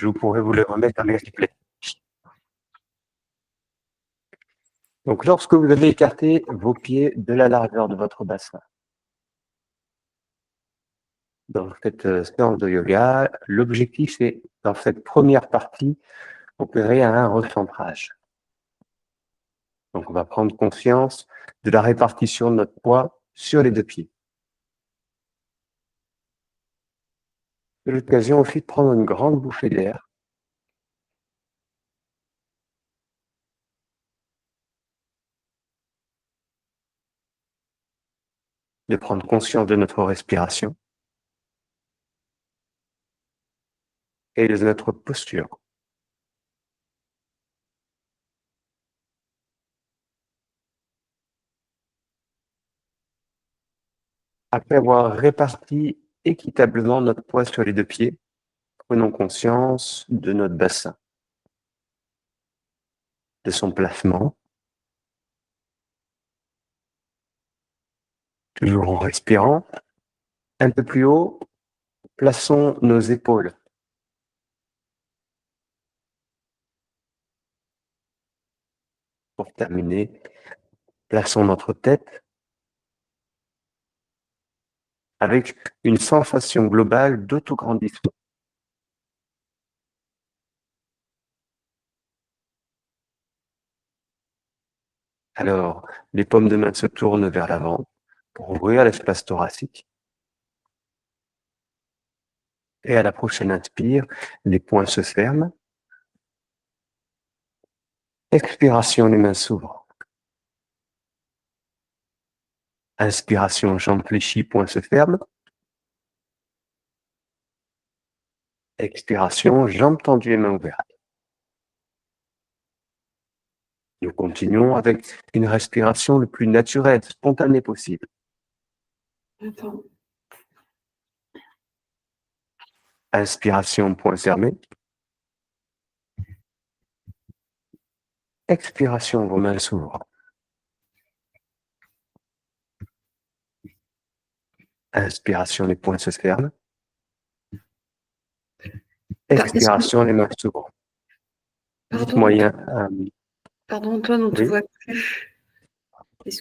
je pourrais vous le remettre avec replay. Donc, lorsque vous avez écarté vos pieds de la largeur de votre bassin, dans cette séance de yoga, l'objectif est, dans cette première partie, opérer un recentrage. Donc, on va prendre conscience de la répartition de notre poids sur les deux pieds. C'est l'occasion aussi de prendre une grande bouffée d'air. De prendre conscience de notre respiration et de notre posture. Après avoir réparti équitablement notre poids sur les deux pieds, prenons conscience de notre bassin, de son placement, toujours en respirant. Un peu plus haut, plaçons nos épaules. Pour terminer, plaçons notre tête avec une sensation globale d'autograndissement. Alors, les paumes de main se tournent vers l'avant pour ouvrir l'espace thoracique. Et à la prochaine inspire, les poings se ferment. Expiration, les mains s'ouvrent. Inspiration, jambes fléchies, poings se ferment. Expiration, jambes tendues et mains ouvertes. Nous continuons avec une respiration le plus naturelle, spontanée possible. Inspiration, poings fermés. Expiration, vos mains s'ouvrent. Inspiration, les poings se ferment. Expiration, les mains s'ouvrent. Dites-moi, Pardon, Antoine, on ne te oui. voit plus.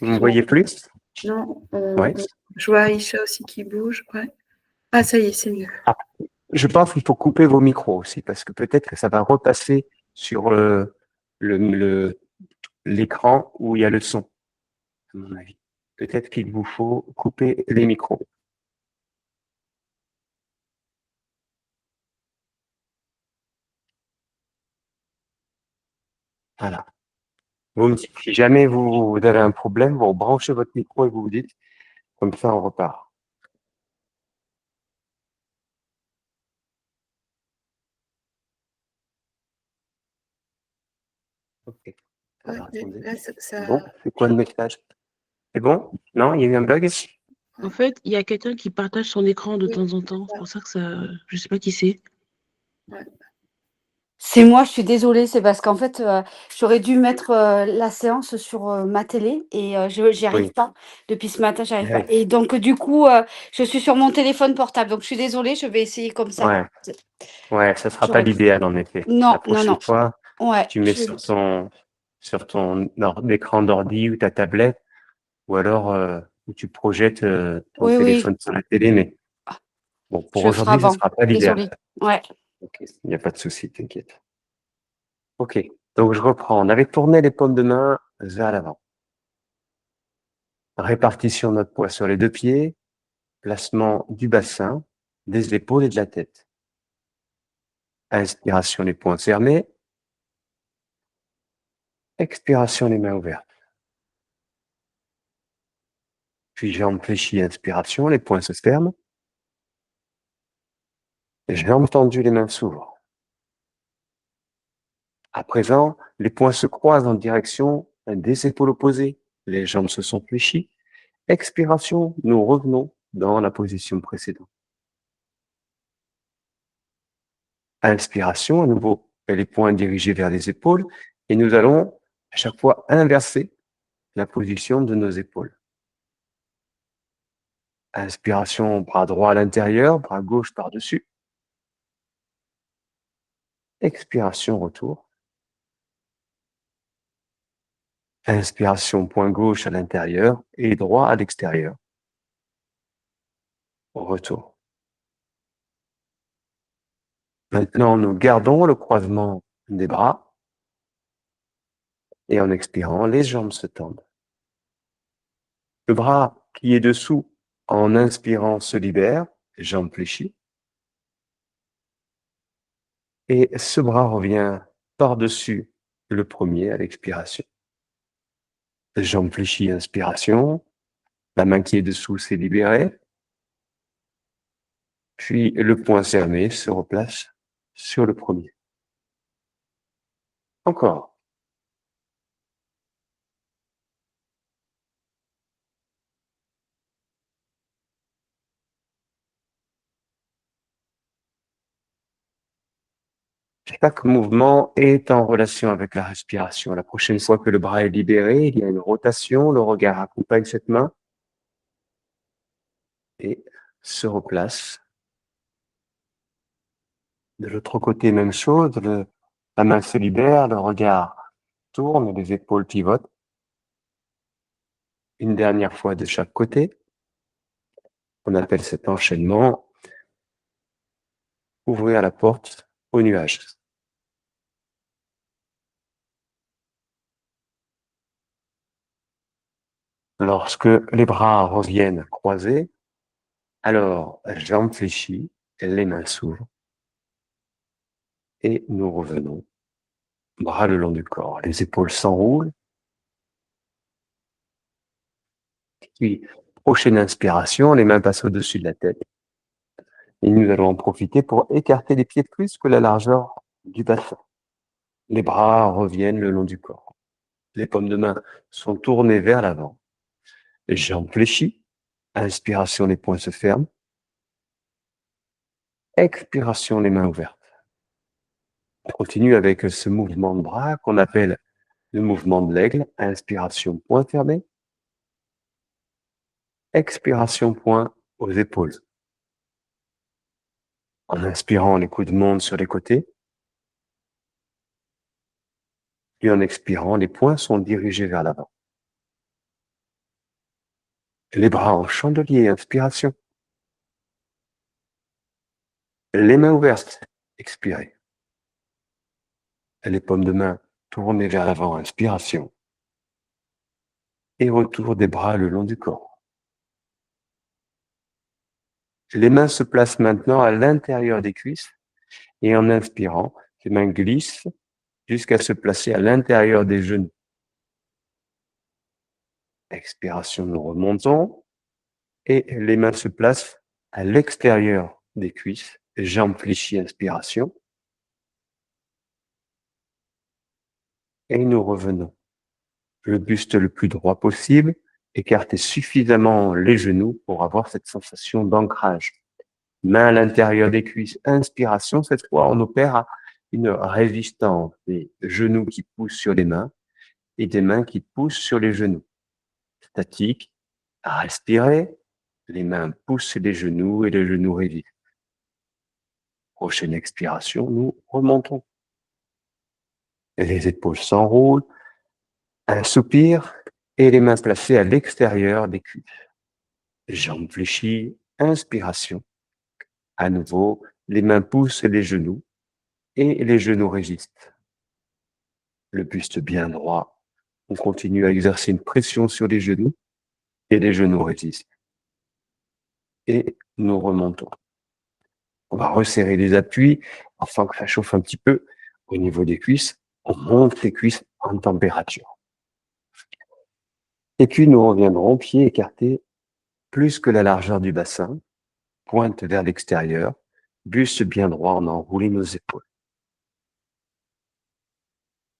Vous ne me voyez plus? Non, Ouais. je vois Aïcha aussi qui bouge. Ouais. Ah, ça y est, c'est mieux. Ah, je pense qu'il faut couper vos micros aussi, parce que peut-être que ça va repasser sur l'écran où il y a le son, à mon avis. Peut-être qu'il vous faut couper les micros. Voilà. Vous me dites, si jamais vous avez un problème, vous branchez votre micro et vous dites, comme ça on repart. Ok. Alors, attendez. Là, Bon, c'est quoi le message? C'est bon? Non, il y a eu un bug? En fait, il y a quelqu'un qui partage son écran de temps en temps. C'est pour ça que ça. Je sais pas qui c'est. Ouais. C'est moi, je suis désolée, c'est parce qu'en fait, j'aurais dû mettre la séance sur ma télé et j'y arrive Oui. pas. Depuis ce matin, j'arrive Ouais. pas. Et donc, du coup, je suis sur mon téléphone portable. Donc, je suis désolée, je vais essayer comme ça. Ouais. Ouais, ça sera pas J'aurais- l'idéal en effet. Non, La prochaine non. fois, Ouais, tu mets je- sur ton écran d'ordi ou ta tablette, ou alors où tu projettes ton Oui, téléphone sur la télé, mais bon, pour je le ferai aujourd'hui, ce avant. sera pas l'idéal. Désolée. Ouais. Ok, il n'y a pas de souci, t'inquiète. Ok, donc je reprends. On avait tourné les paumes de main vers l'avant. Répartition de notre poids sur les deux pieds, placement du bassin, des épaules et de la tête. Inspiration, les poings fermés. Expiration, les mains ouvertes. Puis jambes fléchies, inspiration, les poings se ferment. Jambes tendues, les mains s'ouvrent. À présent, les poings se croisent en direction des épaules opposées. Les jambes se sont fléchies. Expiration, nous revenons dans la position précédente. Inspiration, à nouveau, les poings dirigés vers les épaules. Et nous allons à chaque fois inverser la position de nos épaules. Inspiration, bras droit à l'intérieur, bras gauche par-dessus. Expiration, retour. Inspiration, point gauche à l'intérieur et droit à l'extérieur. Retour. Maintenant, nous gardons le croisement des bras et en expirant, les jambes se tendent. Le bras qui est dessous, en inspirant, se libère, jambes fléchies. Et ce bras revient par-dessus le premier à l'expiration. Jambes fléchies, inspiration. La main qui est dessous s'est libérée. Puis le poing fermé se replace sur le premier. Encore. Chaque mouvement est en relation avec la respiration. La prochaine fois que le bras est libéré, il y a une rotation, le regard accompagne cette main et se replace. De l'autre côté, même chose, la main se libère, le regard tourne, les épaules pivotent. Une dernière fois de chaque côté. On appelle cet enchaînement ouvrir la porte au nuage. Lorsque les bras reviennent croisés, alors jambes fléchies, les mains s'ouvrent et nous revenons. Bras le long du corps, les épaules s'enroulent. Puis, prochaine inspiration, les mains passent au-dessus de la tête. Et nous allons en profiter pour écarter les pieds plus que la largeur du bassin. Les bras reviennent le long du corps. Les paumes de main sont tournées vers l'avant. Les jambes fléchies. Inspiration, les poings se ferment. Expiration, les mains ouvertes. On continue avec ce mouvement de bras qu'on appelle le mouvement de l'aigle. Inspiration, poings fermés. Expiration, poings aux épaules. En inspirant, les coudes montent sur les côtés. Et en expirant, les poings sont dirigés vers l'avant. Les bras en chandelier, inspiration. Les mains ouvertes, expirez. Les paumes de main tournées vers l'avant, inspiration. Et retour des bras le long du corps. Les mains se placent maintenant à l'intérieur des cuisses et en inspirant, les mains glissent jusqu'à se placer à l'intérieur des genoux. Expiration, nous remontons et les mains se placent à l'extérieur des cuisses, jambes fléchies, inspiration. Et nous revenons. Le buste le plus droit possible, écartez suffisamment les genoux pour avoir cette sensation d'ancrage. Main à l'intérieur des cuisses, inspiration. Cette fois, on opère une résistance des genoux qui poussent sur les mains et des mains qui poussent sur les genoux. Statique, respirez, les mains poussent les genoux et les genoux résistent. Prochaine expiration, nous remontons. Les épaules s'enroulent, un soupir et les mains placées à l'extérieur des cuisses. Jambes fléchies, inspiration. À nouveau, les mains poussent les genoux et les genoux résistent. Le buste bien droit. On continue à exercer une pression sur les genoux et les genoux résistent. Et nous remontons. On va resserrer les appuis afin que ça chauffe un petit peu au niveau des cuisses. On monte les cuisses en température. Et puis nous reviendrons pieds écartés plus que la largeur du bassin, pointe vers l'extérieur, buste bien droit, on enroule nos épaules.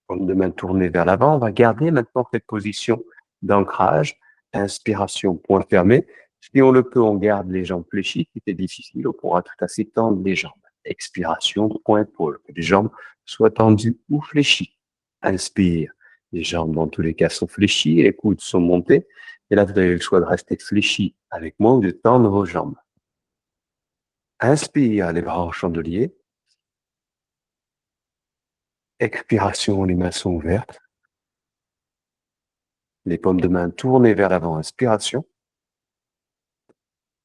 Paume de main tournée vers l'avant, on va garder maintenant cette position d'ancrage, inspiration, point fermé. Si on le peut, on garde les jambes fléchies. Si c'est difficile, on pourra tout à fait tendre les jambes. Expiration, point épaule, que les jambes soient tendues ou fléchies. Inspire, les jambes dans tous les cas sont fléchies, les coudes sont montés. Et là, vous avez le choix de rester fléchi avec moi ou de tendre vos jambes. Inspire, les bras en chandelier. Expiration, les mains sont ouvertes. Les paumes de main tournées vers l'avant, inspiration.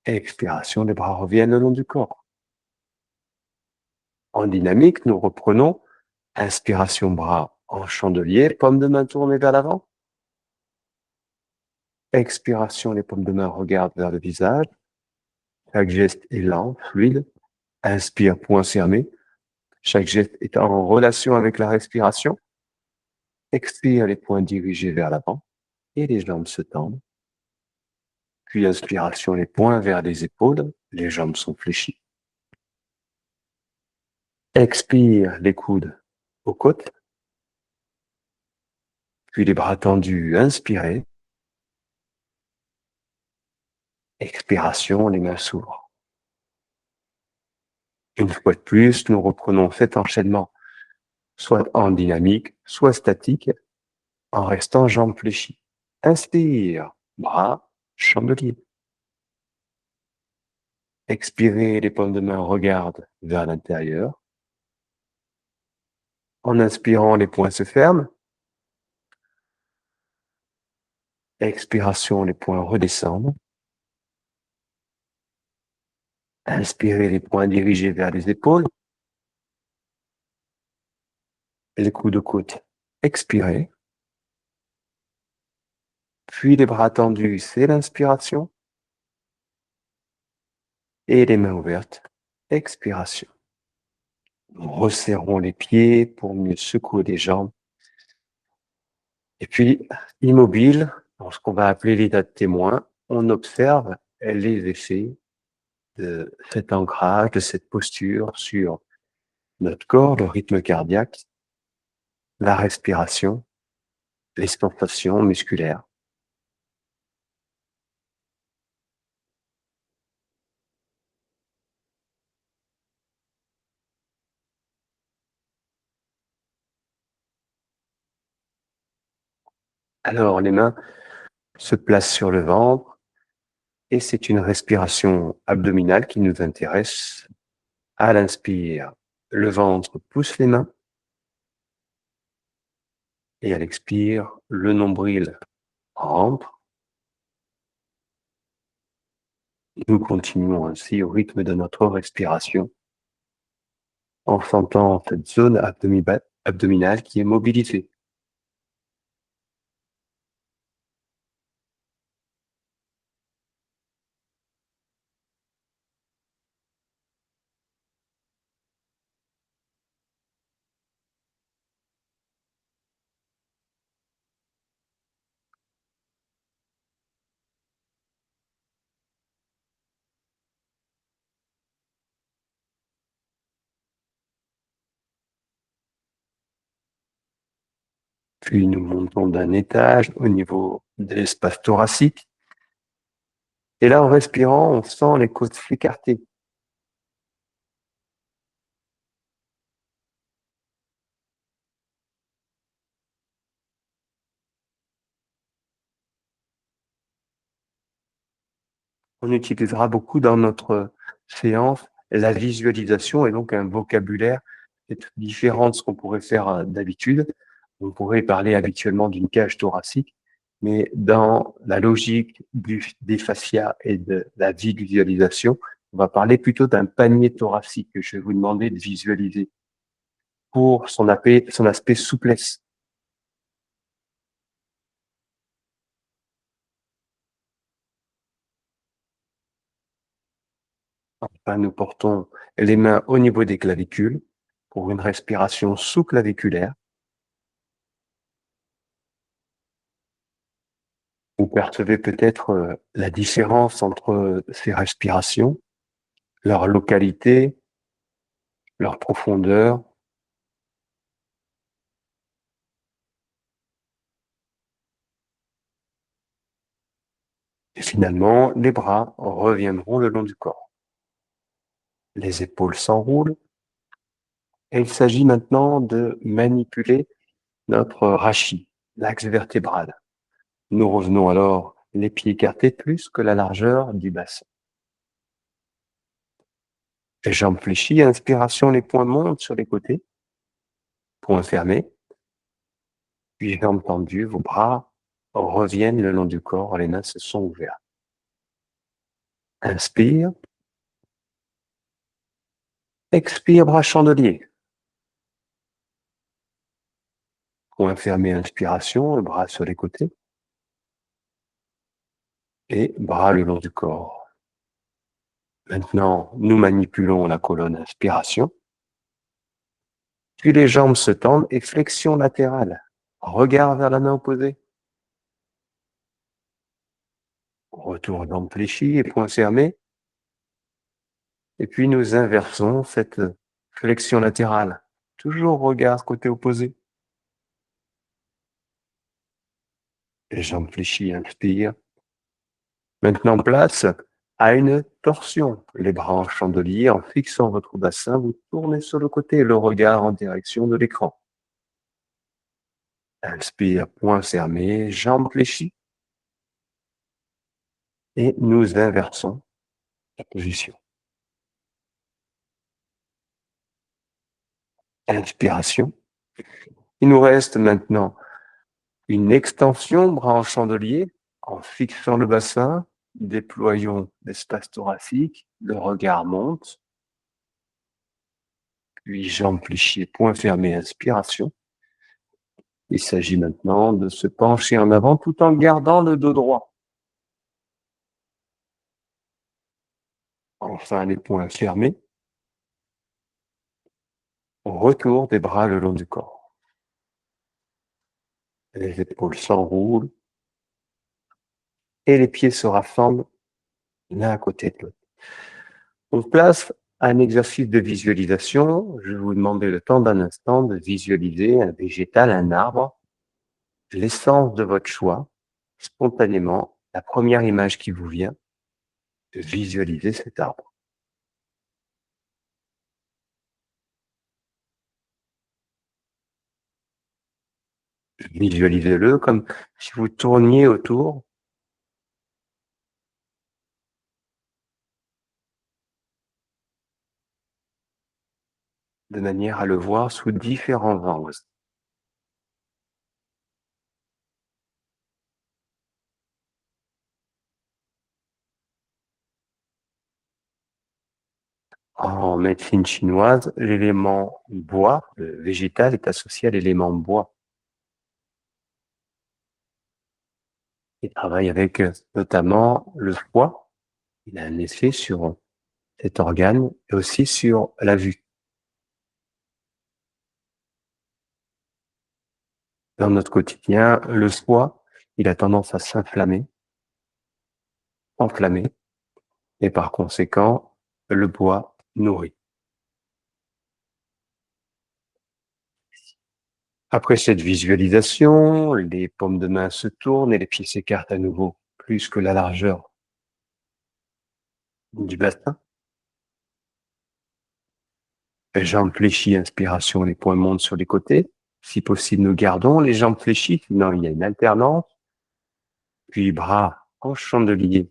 Expiration, les bras reviennent le long du corps. En dynamique, nous reprenons. Inspiration, bras en chandelier, paumes de main tournées vers l'avant. Expiration, les paumes de main regardent vers le visage. Chaque geste est lent, fluide. Inspire, poing fermé. Chaque geste est en relation avec la respiration. Expire, les poings dirigés vers l'avant et les jambes se tendent. Puis inspiration, les poings vers les épaules, les jambes sont fléchies. Expire, les coudes aux côtes. Puis les bras tendus, inspirez. Expiration, les mains s'ouvrent. Une fois de plus, nous reprenons cet enchaînement, soit en dynamique, soit statique, en restant jambes fléchies. Inspire, bras, chandelier. Expirez, les paumes de main regardent vers l'intérieur. En inspirant, les poings se ferment. Expiration, les poings redescendent. Inspirez, les poings dirigés vers les épaules. Les coudes de côte. Expirez. Puis les bras tendus, c'est l'inspiration. Et les mains ouvertes. Expiration. Nous resserrons les pieds pour mieux secouer les jambes. Et puis, immobile, dans ce qu'on va appeler l'état de témoin, on observe les effets de cet ancrage, de cette posture sur notre corps, le rythme cardiaque, la respiration, les sensations musculaires. Alors, les mains se placent sur le ventre et c'est une respiration abdominale qui nous intéresse. À l'inspire, le ventre pousse les mains et à l'expire, le nombril rentre. Nous continuons ainsi au rythme de notre respiration en sentant cette zone abdominale qui est mobilisée. Puis nous montons d'un étage au niveau de l'espace thoracique. Et là, en respirant, on sent les côtes s'écarter. On utilisera beaucoup dans notre séance la visualisation et donc un vocabulaire peut-être différent de ce qu'on pourrait faire d'habitude. On pourrait parler habituellement d'une cage thoracique, mais dans la logique des fascias et de la visualisation, on va parler plutôt d'un panier thoracique que je vais vous demander de visualiser pour son aspect souplesse. Enfin, nous portons les mains au niveau des clavicules pour une respiration sous-claviculaire. Vous percevez peut-être la différence entre ces respirations, leur localité, leur profondeur. Et finalement, les bras reviendront le long du corps. Les épaules s'enroulent. Et il s'agit maintenant de manipuler notre rachis, l'axe vertébral. Nous revenons alors les pieds écartés plus que la largeur du bassin. Les jambes fléchies, inspiration, les poings montent sur les côtés. poings fermés, puis jambes tendues, vos bras reviennent le long du corps, les mains se sont ouvertes. Inspire. Expire, bras chandelier. Poings fermés, inspiration, le bras sur les côtés. Et bras le long du corps. Maintenant, nous manipulons la colonne, inspiration. Puis les jambes se tendent et flexion latérale. Regard vers la main opposée. Retour jambes fléchies et poings fermés. Et puis nous inversons cette flexion latérale. Toujours regard côté opposé. Les jambes fléchies, inspire. Maintenant, place à une torsion. Les bras en chandelier, en fixant votre bassin, vous tournez sur le côté, le regard en direction de l'écran. Inspire, poings fermés, jambes fléchies. Et nous inversons la position. Inspiration. Il nous reste maintenant une extension, bras en chandelier, en fixant le bassin, déployons l'espace thoracique, le regard monte, puis jambes fléchies, poings fermés, inspiration. Il s'agit maintenant de se pencher en avant tout en gardant le dos droit. Enfin, les poings fermés. Retour des bras le long du corps. Les épaules s'enroulent et les pieds se rassemblent l'un à côté de l'autre. On place un exercice de visualisation. Je vais vous demander le temps d'un instant de visualiser un végétal, un arbre, l'essence de votre choix, spontanément, la première image qui vous vient, de visualiser cet arbre. Visualisez-le comme si vous tourniez autour de manière à le voir sous différents angles. En médecine chinoise, l'élément bois, le végétal, est associé à l'élément bois. Il travaille avec notamment le foie. Il a un effet sur cet organe et aussi sur la vue. Dans notre quotidien, le foie, il a tendance à s'inflammer, enflammer, et par conséquent, le bois nourrit. Après cette visualisation, les paumes de main se tournent et les pieds s'écartent à nouveau, plus que la largeur du bassin. Les jambes fléchies, inspiration, les poings montent sur les côtés. Si possible, nous gardons les jambes fléchies, sinon il y a une alternance. Puis bras en chandelier,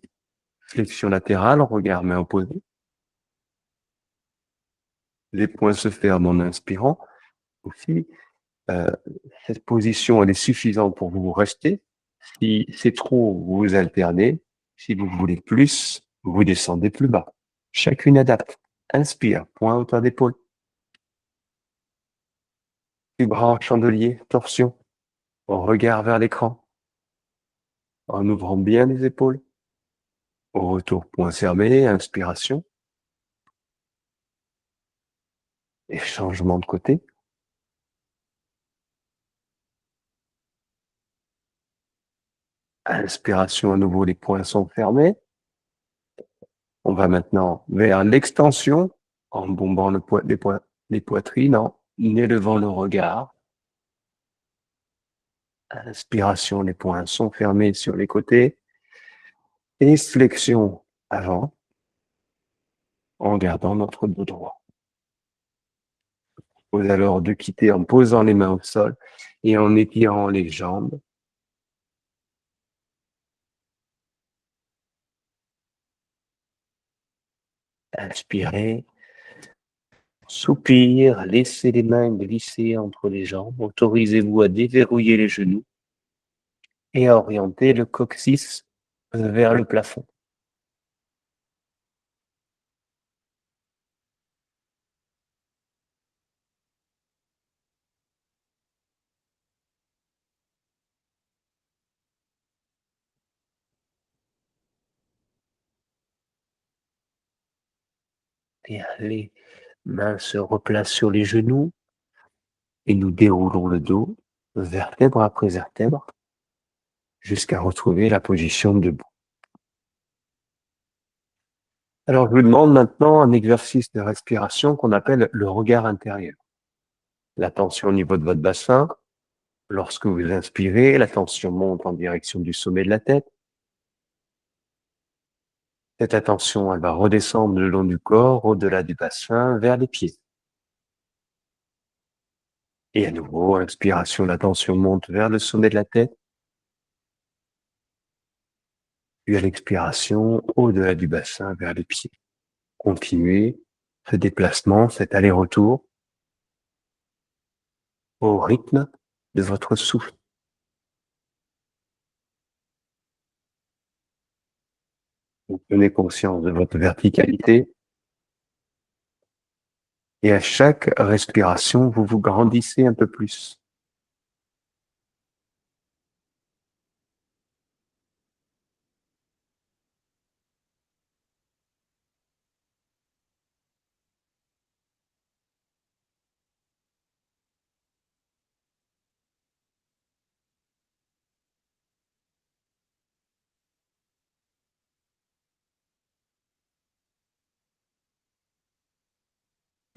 flexion latérale, regard main opposée. Les poings se ferment en inspirant. Aussi, cette position, elle est suffisante pour vous rester. Si c'est trop, vous alternez. Si vous voulez plus, vous descendez plus bas. Chacune adapte. Inspire, point hauteur d'épaule. Puis bras en chandelier, torsion. Regard vers l'écran. En ouvrant bien les épaules. Au retour, point fermé, inspiration. Et changement de côté. Inspiration à nouveau, les poings sont fermés. On va maintenant vers l'extension en bombant les poitrines, en élevant le regard. Inspiration, les poings sont fermés sur les côtés. Et flexion avant en gardant notre dos droit. Vous alors de quitter en posant les mains au sol et en étirant les jambes. Inspirez. Soupir, laissez les mains glisser entre les jambes, autorisez-vous à déverrouiller les genoux et à orienter le coccyx vers le plafond. Et les mains se replacent sur les genoux et nous déroulons le dos, vertèbre après vertèbre, jusqu'à retrouver la position debout. Alors, je vous demande maintenant un exercice de respiration qu'on appelle le regard intérieur. L'attention au niveau de votre bassin. Lorsque vous inspirez, la tension monte en direction du sommet de la tête. Cette attention, elle va redescendre le long du corps, au-delà du bassin, vers les pieds. Et à nouveau, inspiration, la tension monte vers le sommet de la tête. Puis à l'expiration, au-delà du bassin, vers les pieds. Continuez ce déplacement, cet aller-retour, au rythme de votre souffle. Vous prenez conscience de votre verticalité. Et à chaque respiration, vous vous grandissez un peu plus.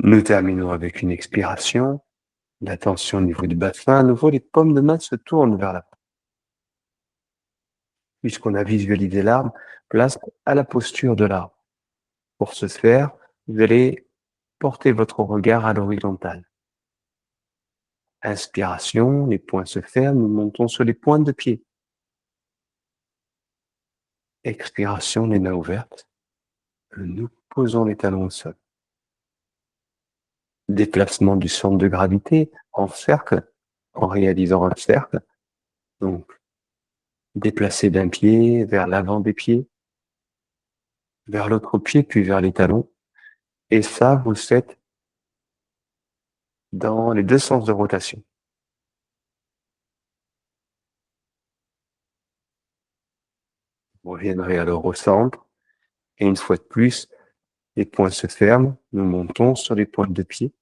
Nous terminons avec une expiration. L'attention au niveau du bassin. À nouveau, les paumes de main se tournent vers la puisqu'on a visualisé l'arbre, place à la posture de l'arbre. Pour ce faire, vous allez porter votre regard à l'horizontale. Inspiration, les poings se ferment, nous montons sur les pointes de pied. Expiration, les mains ouvertes. Nous posons les talons au sol. Déplacement du centre de gravité en cercle, en réalisant un cercle. Donc, déplacer d'un pied vers l'avant des pieds, vers l'autre pied, puis vers les talons. Et ça, vous le faites dans les deux sens de rotation. Vous reviendrez alors au centre. Et une fois de plus, les poings se ferment. Nous montons sur les pointes de pied.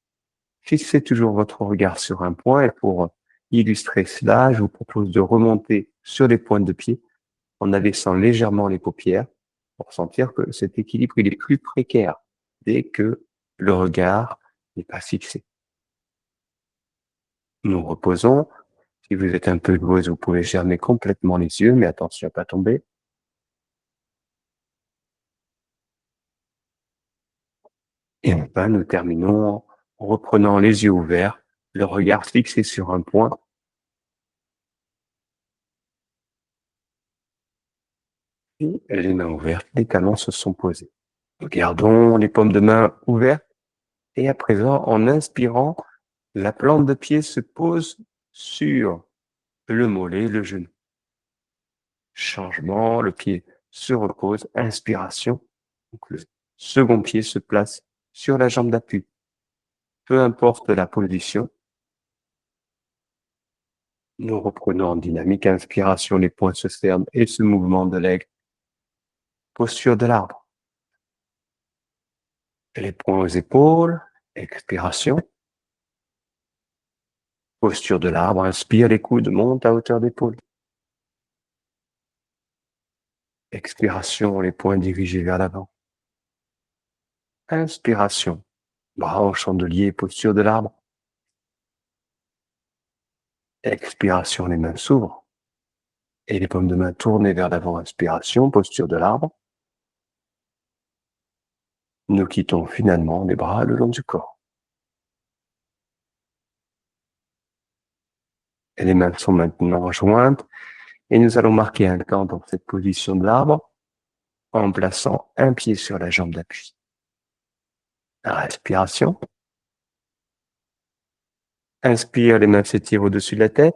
Fixez toujours votre regard sur un point. Et pour illustrer cela, je vous propose de remonter sur les pointes de pied en abaissant légèrement les paupières pour sentir que cet équilibre il est plus précaire dès que le regard n'est pas fixé. Nous reposons. Si vous êtes un peu joueuse, vous pouvez fermer complètement les yeux, mais attention à ne pas tomber. Et enfin, nous terminons en reprenant les yeux ouverts, le regard fixé sur un point. Et les mains ouvertes, les talons se sont posés. Nous gardons les paumes de main ouvertes. Et à présent, en inspirant, la plante de pied se pose sur le mollet, le genou. Changement, le pied se repose, inspiration. Donc le second pied se place sur la jambe d'appui. Peu importe la position. Nous reprenons en dynamique, inspiration, les poings se ferment et ce mouvement de l'aigle. Posture de l'arbre. Les poings aux épaules, expiration. Posture de l'arbre, inspire, les coudes montent à hauteur d'épaule. Expiration, les poings dirigés vers l'avant. Inspiration, bras au chandelier, posture de l'arbre. Expiration, les mains s'ouvrent. Et les paumes de main tournées vers l'avant, inspiration, posture de l'arbre. Nous quittons finalement les bras le long du corps. Et les mains sont maintenant jointes. Et nous allons marquer un temps dans cette position de l'arbre en plaçant un pied sur la jambe d'appui. La respiration. Inspire, les mains s'étirent au-dessus de la tête.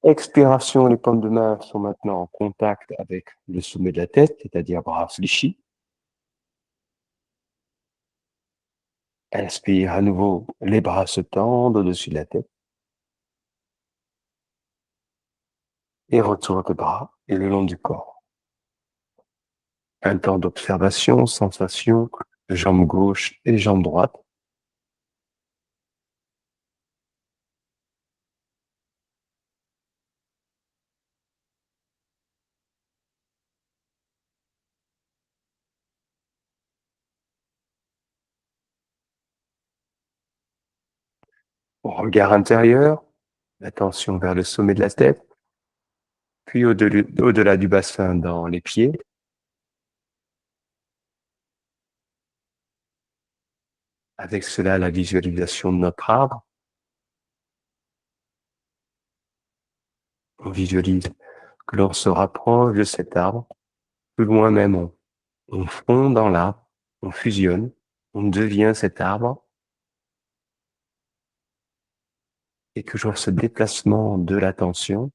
Expiration, les paumes de main sont maintenant en contact avec le sommet de la tête, c'est-à-dire bras fléchis. Inspire à nouveau, les bras se tendent au-dessus de la tête. Et retourne les bras et le long du corps. Un temps d'observation, sensation, jambe gauche et jambe droite. Regard intérieur, l'attention vers le sommet de la tête, puis au-delà du bassin dans les pieds. Avec cela, la visualisation de notre arbre. On visualise que l'on se rapproche de cet arbre. Plus loin même, on fond dans l'arbre, on fusionne, on devient cet arbre. Et toujours ce déplacement de l'attention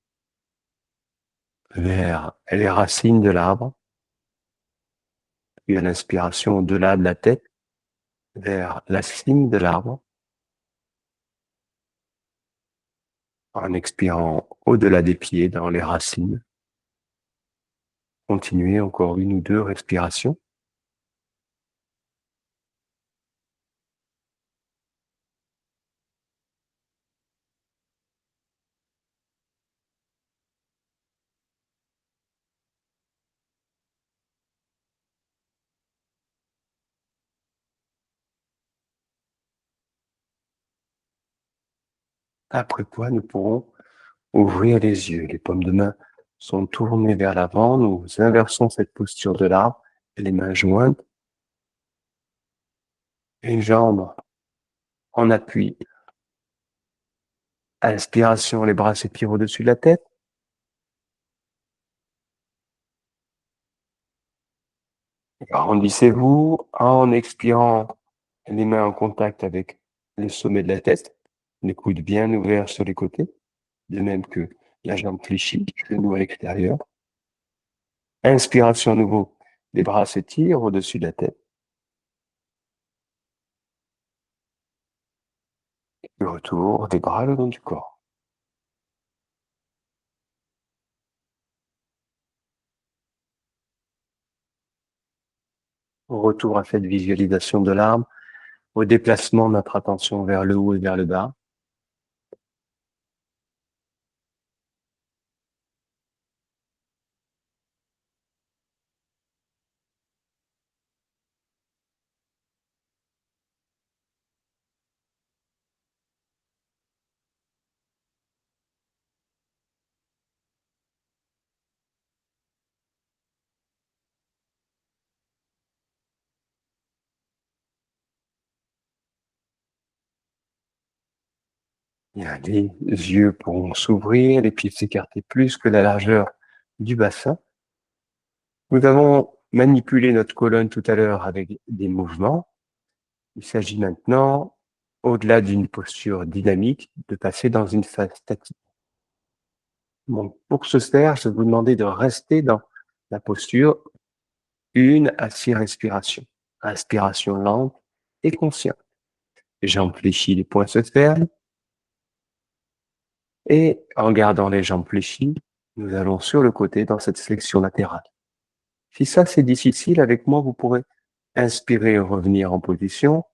vers les racines de l'arbre, puis à l'inspiration au-delà de la tête, vers la cime de l'arbre, en expirant au-delà des pieds dans les racines. Continuez encore une ou deux respirations. Après quoi, nous pourrons ouvrir les yeux. Les paumes de main sont tournées vers l'avant. Nous inversons cette posture de l'arbre, les mains jointes, une jambe en appui. Inspiration, les bras s'étirent au-dessus de la tête. Arrondissez-vous en expirant, les mains en contact avec le sommet de la tête, les coudes bien ouverts sur les côtés, de même que la jambe fléchie, genou à l'extérieur. Inspiration à nouveau, les bras s'étirent au-dessus de la tête. Le retour des bras le long du corps. Au retour à cette visualisation de l'arbre, au déplacement de notre attention vers le haut et vers le bas. Bien, les yeux pourront s'ouvrir, les pieds s'écarter plus que la largeur du bassin. Nous avons manipulé notre colonne tout à l'heure avec des mouvements. Il s'agit maintenant, au-delà d'une posture dynamique, de passer dans une phase statique. Donc, pour ce faire, je vais vous demander de rester dans la posture 1 à 6 respirations. Inspiration lente et consciente. Les jambes fléchies, les poings se ferment. Et en gardant les jambes fléchies, nous allons sur le côté dans cette flexion latérale. Si ça c'est difficile, avec moi, vous pourrez inspirer, revenir en position.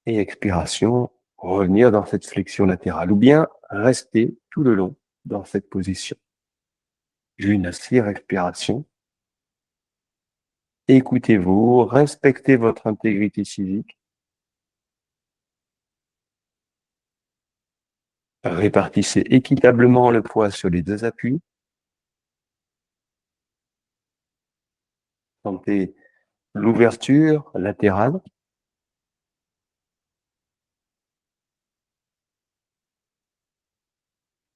Et expiration, revenir dans cette flexion latérale. Ou bien rester tout le long dans cette position. 1 à 6 respirations. Écoutez-vous, respectez votre intégrité physique. Répartissez équitablement le poids sur les 2 appuis. Sentez l'ouverture latérale.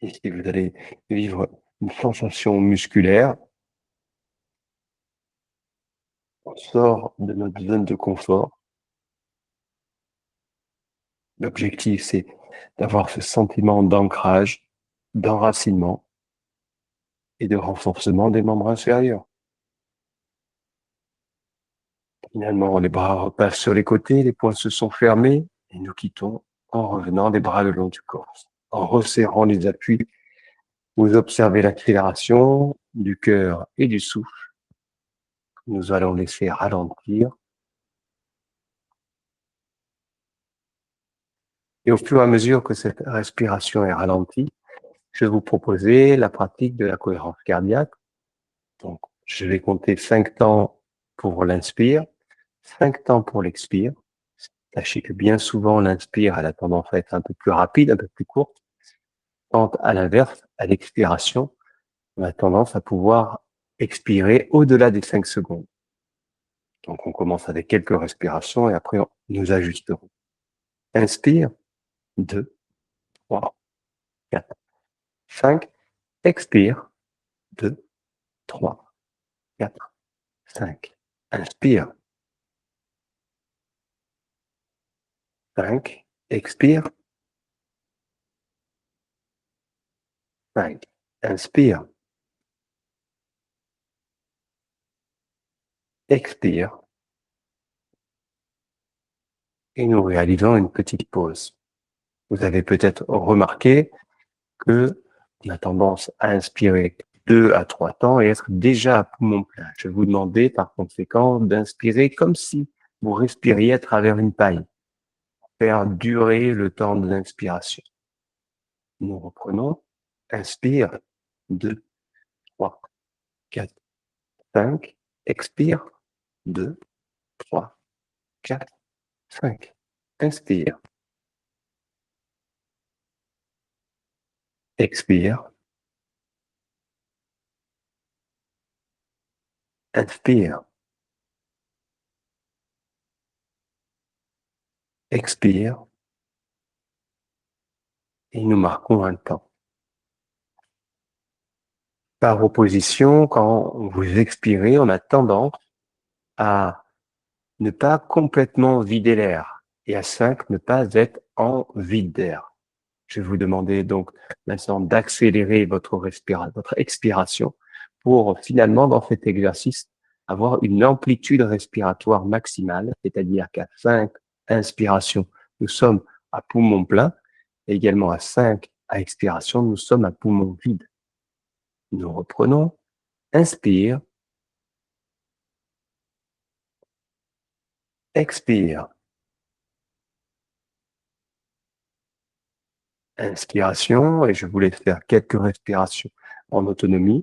Et si vous allez vivre une sensation musculaire, On sort de notre zone de confort. L'objectif, c'est d'avoir ce sentiment d'ancrage, d'enracinement et de renforcement des membres inférieurs. Finalement, les bras repassent sur les côtés, les poings se sont fermés et nous quittons en revenant les bras le long du corps. En resserrant les appuis, vous observez l'accélération du cœur et du souffle. Nous allons laisser ralentir. Et au fur et à mesure que cette respiration est ralentie, je vais vous proposer la pratique de la cohérence cardiaque. Donc, je vais compter 5 temps pour l'inspire, 5 temps pour l'expire. Sachez que bien souvent, l'inspire a la tendance à être un peu plus rapide, un peu plus courte. Quand à l'inverse, à l'expiration, on a tendance à pouvoir expirer au-delà des 5 secondes. Donc, on commence avec quelques respirations et après, nous ajusterons. Inspire, 2, 3, 4, 5. Expire, 2, 3, 4, 5. Inspire, 5. Expire, 5. Inspire, expire. Et nous réalisons une petite pause. Vous avez peut-être remarqué que on a tendance à inspirer 2 à 3 temps et être déjà à poumon plein. Je vais vous demander par conséquent d'inspirer comme si vous respiriez à travers une paille. Faire durer le temps de l'inspiration. Nous reprenons. Inspire. 2, 3, 4, 5. Expire. 2, 3, 4, 5. Inspire. Expire. Inspire. Expire. Et nous marquons un temps. Par opposition, quand vous expirez, on a tendance à ne pas complètement vider l'air et à 5, ne pas être en vide d'air. Je vais vous demander donc maintenant d'accélérer votre expiration pour finalement, dans cet exercice, avoir une amplitude respiratoire maximale, c'est-à-dire qu'à 5 inspirations, nous sommes à poumon plein, et également à 5 à expiration, nous sommes à poumon vide. Nous reprenons. Inspire. Expire. Inspiration, et je vous laisse faire quelques respirations en autonomie.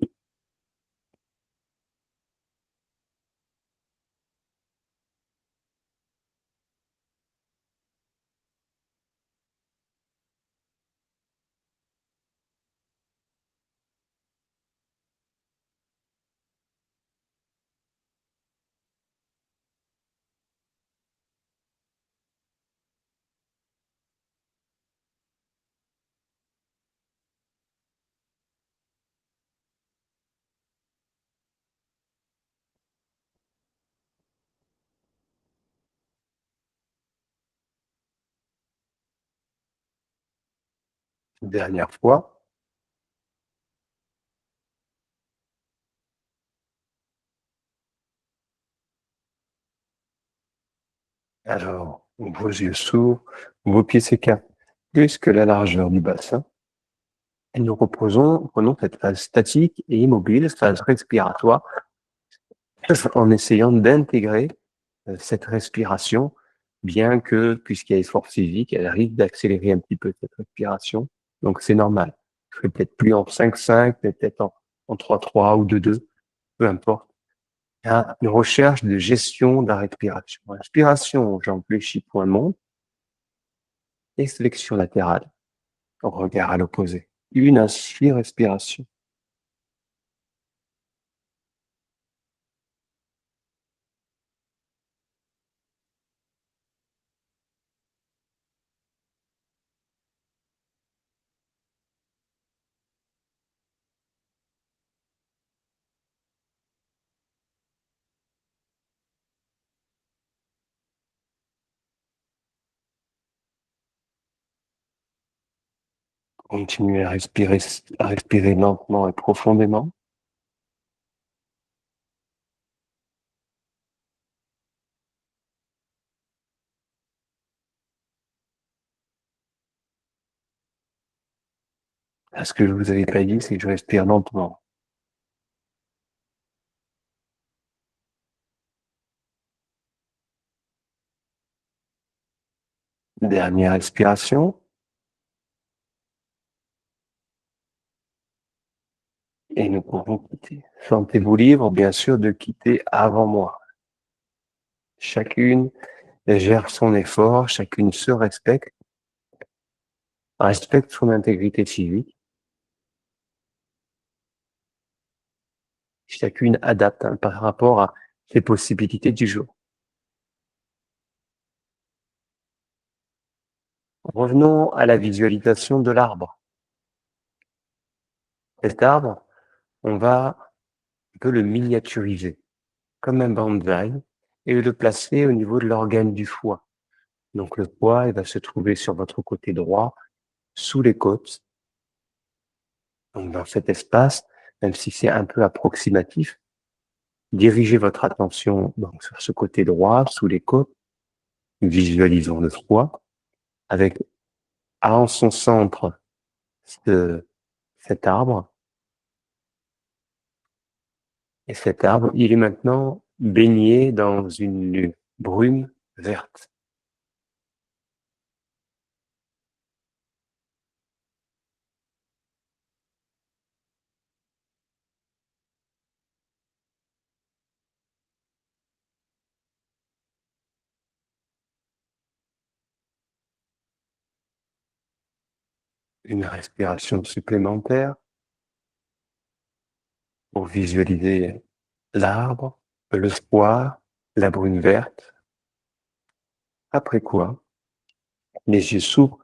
Dernière fois. Alors, vos yeux s'ouvrent, vos pieds s'écartent plus que la largeur du bassin. Et nous prenons cette phase statique et immobile, phase respiratoire, en essayant d'intégrer cette respiration, bien que, puisqu'il y a effort physique, elle risque d'accélérer un petit peu cette respiration. Donc, c'est normal. Je ferai peut-être plus en 5-5, peut-être en 3-3 ou 2-2, peu importe. Il y a une recherche de gestion de la respiration. Inspiration, j'amplifie point monte. Et flexion latérale, regard à l'opposé. Une respiration. Continuez à respirer lentement et profondément. Ce que je vous avais pas dit, c'est que je respire lentement. Dernière expiration. Et nous pouvons quitter. Sentez-vous libre, bien sûr, de quitter avant moi. Chacune gère son effort, chacune se respecte son intégrité physique. Chacune adapte par rapport à ses possibilités du jour. Revenons à la visualisation de l'arbre. Cet arbre, on va un peu le miniaturiser, comme un bonsaï, et le placer au niveau de l'organe du foie. Donc le foie, il va se trouver sur votre côté droit, sous les côtes. Donc dans cet espace, même si c'est un peu approximatif, dirigez votre attention donc, sur ce côté droit, sous les côtes, visualisons le foie, avec en son centre cet arbre. Et cet arbre, il est maintenant baigné dans une brume verte. Une respiration supplémentaire pour visualiser l'arbre, le foie, la brume verte. Après quoi, les yeux s'ouvrent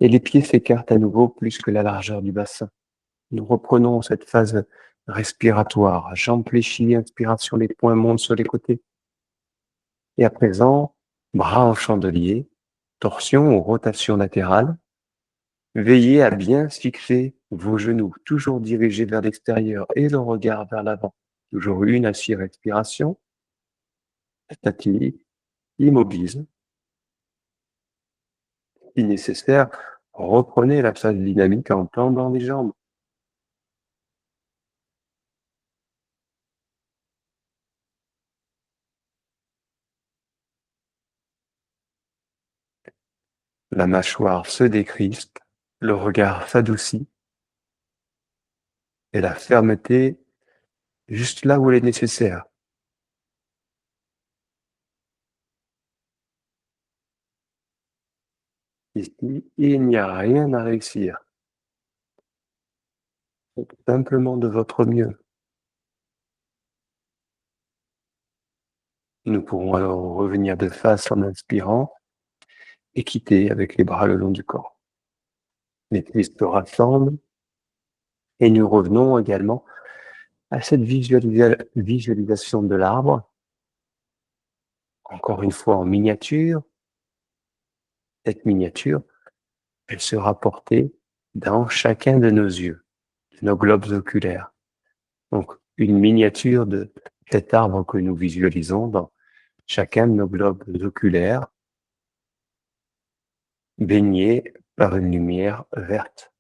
et les pieds s'écartent à nouveau plus que la largeur du bassin. Nous reprenons cette phase respiratoire. Jambes fléchies, inspiration, les poings montent sur les côtés. Et à présent, bras en chandelier, torsion ou rotation latérale. Veillez à bien fixer vos genoux, toujours dirigés vers l'extérieur et le regard vers l'avant. Toujours une à 6 respirations. Statique, immobile. Si nécessaire, reprenez la phase dynamique en tendant les jambes. La mâchoire se décrispe, le regard s'adoucit et la fermeté juste là où elle est nécessaire. Ici, il n'y a rien à réussir. Faites simplement de votre mieux. Nous pourrons alors revenir de face en inspirant et quitter avec les bras le long du corps. Les pieds se rassemblent et nous revenons également à cette visualisation de l'arbre. Encore une fois en miniature. Cette miniature, elle sera portée dans chacun de nos yeux, de nos globes oculaires. Donc, une miniature de cet arbre que nous visualisons dans chacun de nos globes oculaires, baigné par une lumière verte.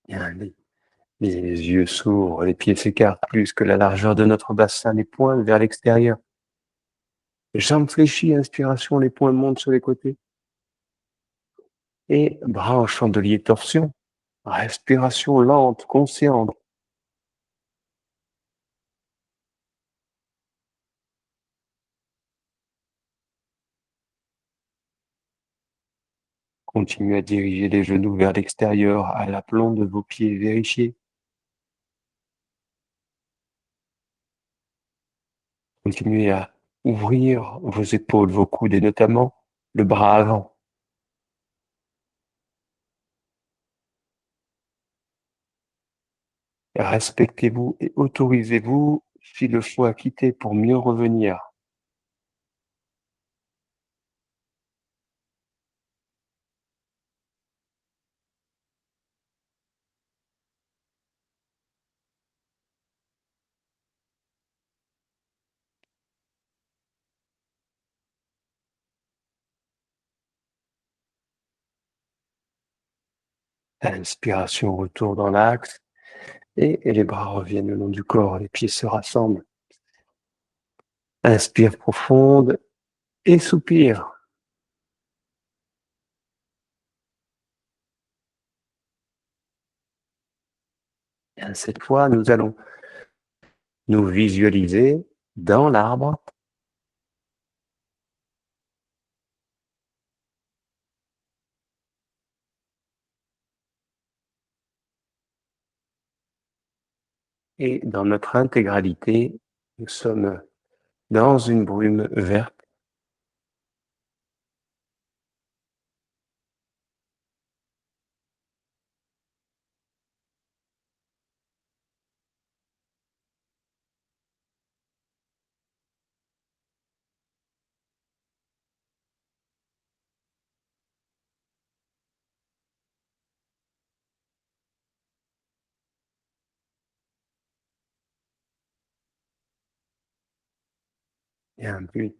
Bien, les yeux s'ouvrent, les pieds s'écartent plus que la largeur de notre bassin, les poings vers l'extérieur. Jambes fléchies, inspiration, les poings montent sur les côtés. Et bras en chandelier, torsion. Respiration lente, consciente. Continuez à diriger les genoux vers l'extérieur, à l'aplomb de vos pieds. Vérifiez. Continuez à ouvrir vos épaules, vos coudes et notamment le bras avant. Respectez-vous et autorisez-vous, s'il le faut, à quitter pour mieux revenir. Inspiration, retour dans l'axe et les bras reviennent le long du corps, les pieds se rassemblent. Inspire profonde et soupire. Bien, cette fois, nous allons nous visualiser dans l'arbre. Et dans notre intégralité, nous sommes dans une brume verte. Bien, puis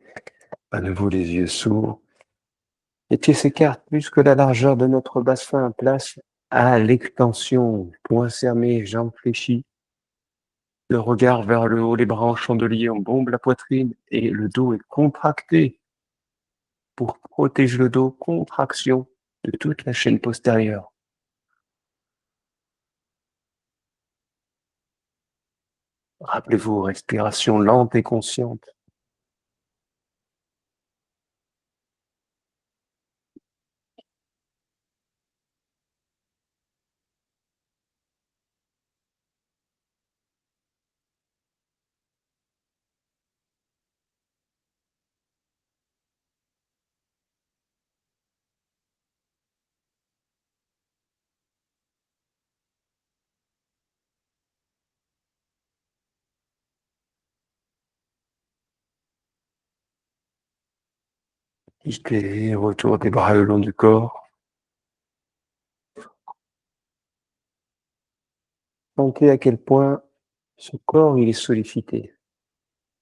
à nouveau les yeux s'ouvrent. Les pieds s'écartent plus que la largeur de notre bassin. Place à l'extension. Poings fermés, jambes fléchies. Le regard vers le haut, les bras en chandelier, on bombe la poitrine et le dos est contracté. Pour protéger le dos, contraction de toute la chaîne postérieure. Rappelez-vous, respiration lente et consciente. Isché, retour des bras le long du corps. Sentez à quel point ce corps il est sollicité.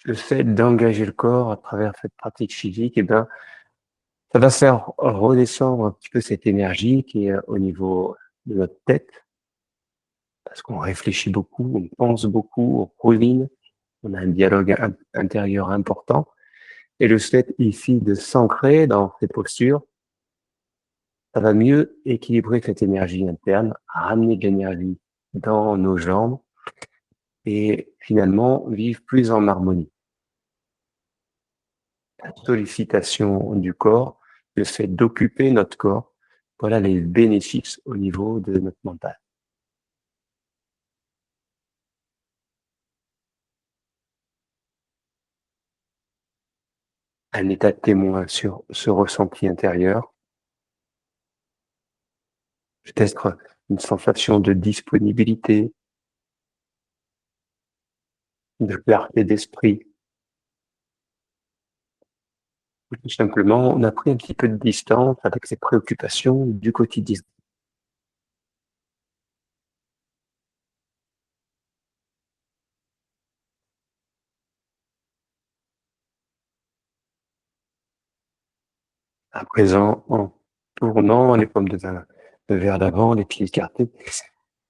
Le fait d'engager le corps à travers cette pratique physique, eh ben, ça va faire redescendre un petit peu cette énergie qui est au niveau de notre tête, parce qu'on réfléchit beaucoup, on pense beaucoup, on rumine, on a un dialogue intérieur important. Et le fait ici de s'ancrer dans ces postures, ça va mieux équilibrer cette énergie interne, ramener de l'énergie dans nos jambes et finalement vivre plus en harmonie. La sollicitation du corps, le fait d'occuper notre corps, voilà les bénéfices au niveau de notre mental. Un état de témoin sur ce ressenti intérieur, peut-être une sensation de disponibilité, de clarté d'esprit. Ou tout simplement, on a pris un petit peu de distance avec ces préoccupations du quotidien. À présent, en tournant les paumes de main vers l'avant, les pieds écartés,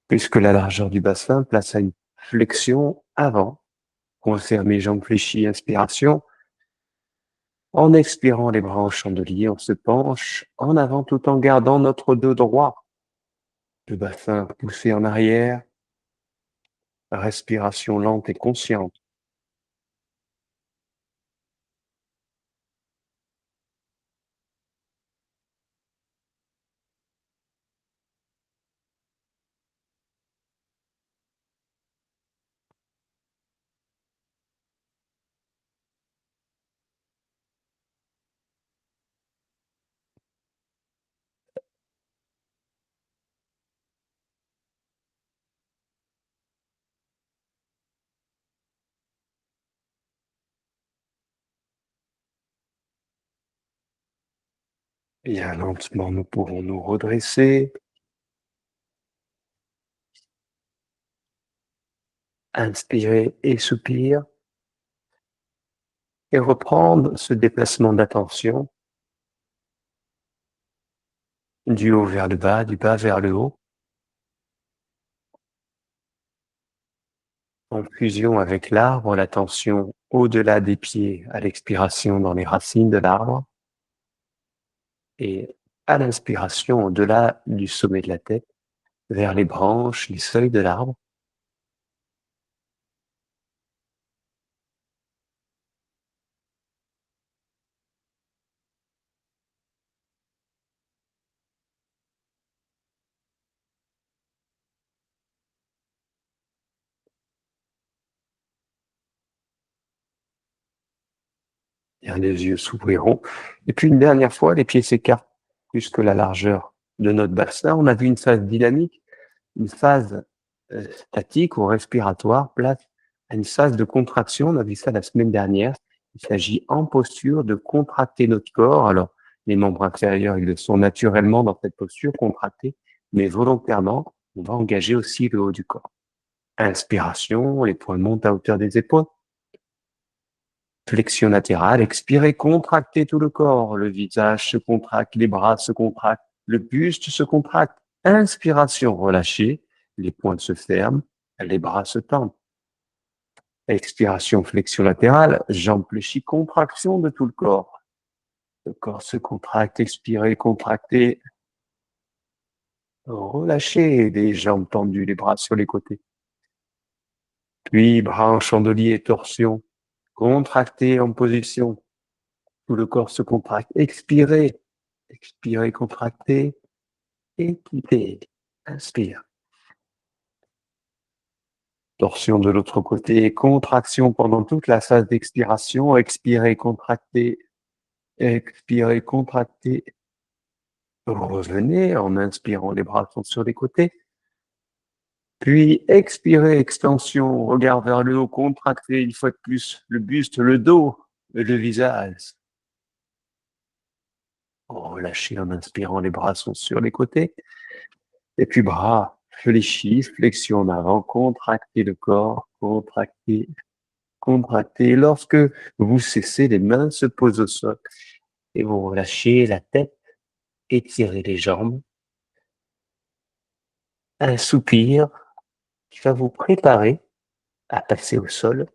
puisque la largeur du bassin, place à une flexion avant. Conserve mes jambes fléchies, inspiration. En expirant les bras en chandelier, on se penche en avant tout en gardant notre dos droit. Le bassin poussé en arrière. Respiration lente et consciente. Bien lentement, nous pourrons nous redresser. Inspirer et soupir. Et reprendre ce déplacement d'attention du haut vers le bas, du bas vers le haut, en fusion avec l'arbre, l'attention au-delà des pieds à l'expiration dans les racines de l'arbre et à l'inspiration au-delà du sommet de la tête vers les branches, les feuilles de l'arbre. Bien, les yeux s'ouvriront. Et puis une dernière fois, les pieds s'écartent plus que la largeur de notre bassin. On a vu une phase dynamique, une phase statique ou respiratoire, place à une phase de contraction. On a vu ça la semaine dernière. Il s'agit en posture de contracter notre corps. Alors, les membres inférieurs, ils le sont naturellement dans cette posture contractée, mais volontairement, on va engager aussi le haut du corps. Inspiration, les poings montent à hauteur des épaules. Flexion latérale, expirez, contractez tout le corps. Le visage se contracte, les bras se contractent, le buste se contracte. Inspiration, relâchez, les poings se ferment, les bras se tendent. Expiration, flexion latérale, jambes fléchies, contraction de tout le corps. Le corps se contracte, expirez, contractez. Relâchez les jambes tendues, les bras sur les côtés. Puis, bras en chandelier, torsion. Contractez en position. Tout le corps se contracte. Expirez. Expirez, contractez. Et quittez. Inspire. Torsion de l'autre côté. Contraction pendant toute la phase d'expiration. Expirez, contractez. Expirez, contractez. Revenez en inspirant, les bras sont sur les côtés. Puis expirez, extension, regard vers le haut, contractez une fois de plus le buste, le dos, le visage. Relâchez en inspirant, les bras sont sur les côtés. Et puis bras fléchis, flexion en avant, contractez le corps, contractez, contractez. Lorsque vous cessez, les mains se posent au sol et vous relâchez la tête, étirez les jambes. Un soupir qui va vous préparer à passer au sol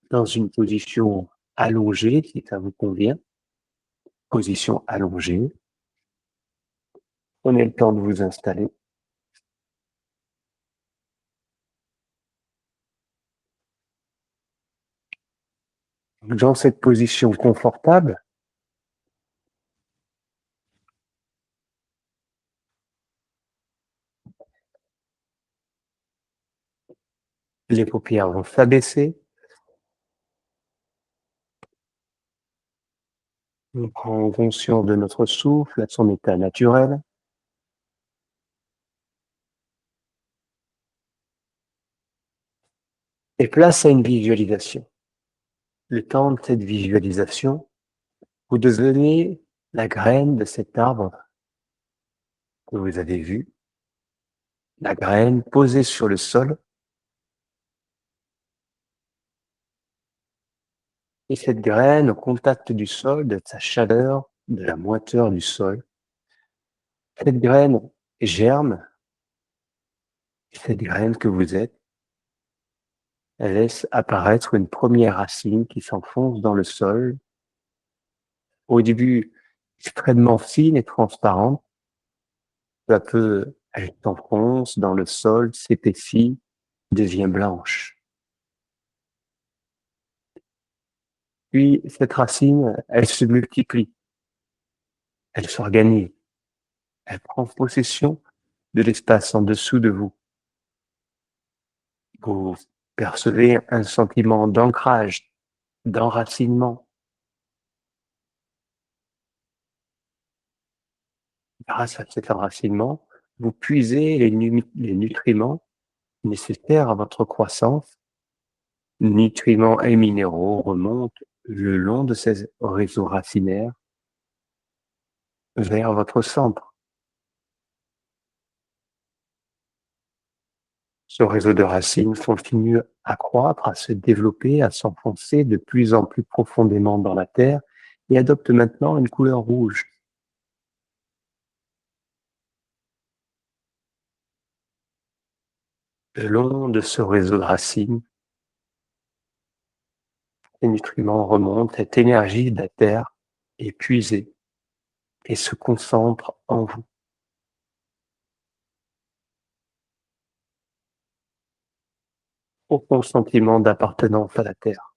dans une position allongée, si ça vous convient. Position allongée. Prenez le temps de vous installer. Dans cette position confortable, les paupières vont s'abaisser. On prend conscience de notre souffle à son état naturel. Et place à une visualisation. Le temps de cette visualisation, vous devenez la graine de cet arbre que vous avez vu, la graine posée sur le sol. Et cette graine, au contact du sol, de sa chaleur, de la moiteur du sol, cette graine germe, cette graine que vous êtes, elle laisse apparaître une première racine qui s'enfonce dans le sol, au début extrêmement fine et transparente. Peu à peu, elle s'enfonce dans le sol, s'épaissit, devient blanche. Puis cette racine, elle se multiplie, elle s'organise, elle prend possession de l'espace en dessous de vous. Vous percevez un sentiment d'ancrage, d'enracinement. Grâce à cet enracinement, vous puisez les nutriments nécessaires à votre croissance. Nutriments et minéraux remontent le long de ces réseaux racinaires. vers votre centre. Ce réseau de racines continue à croître, à se développer, à s'enfoncer de plus en plus profondément dans la terre et adopte maintenant une couleur rouge. Le long de ce réseau de racines, les nutriments remontent, cette énergie de la terre est puisée et se concentre en vous. Profond sentiment d'appartenance à la terre.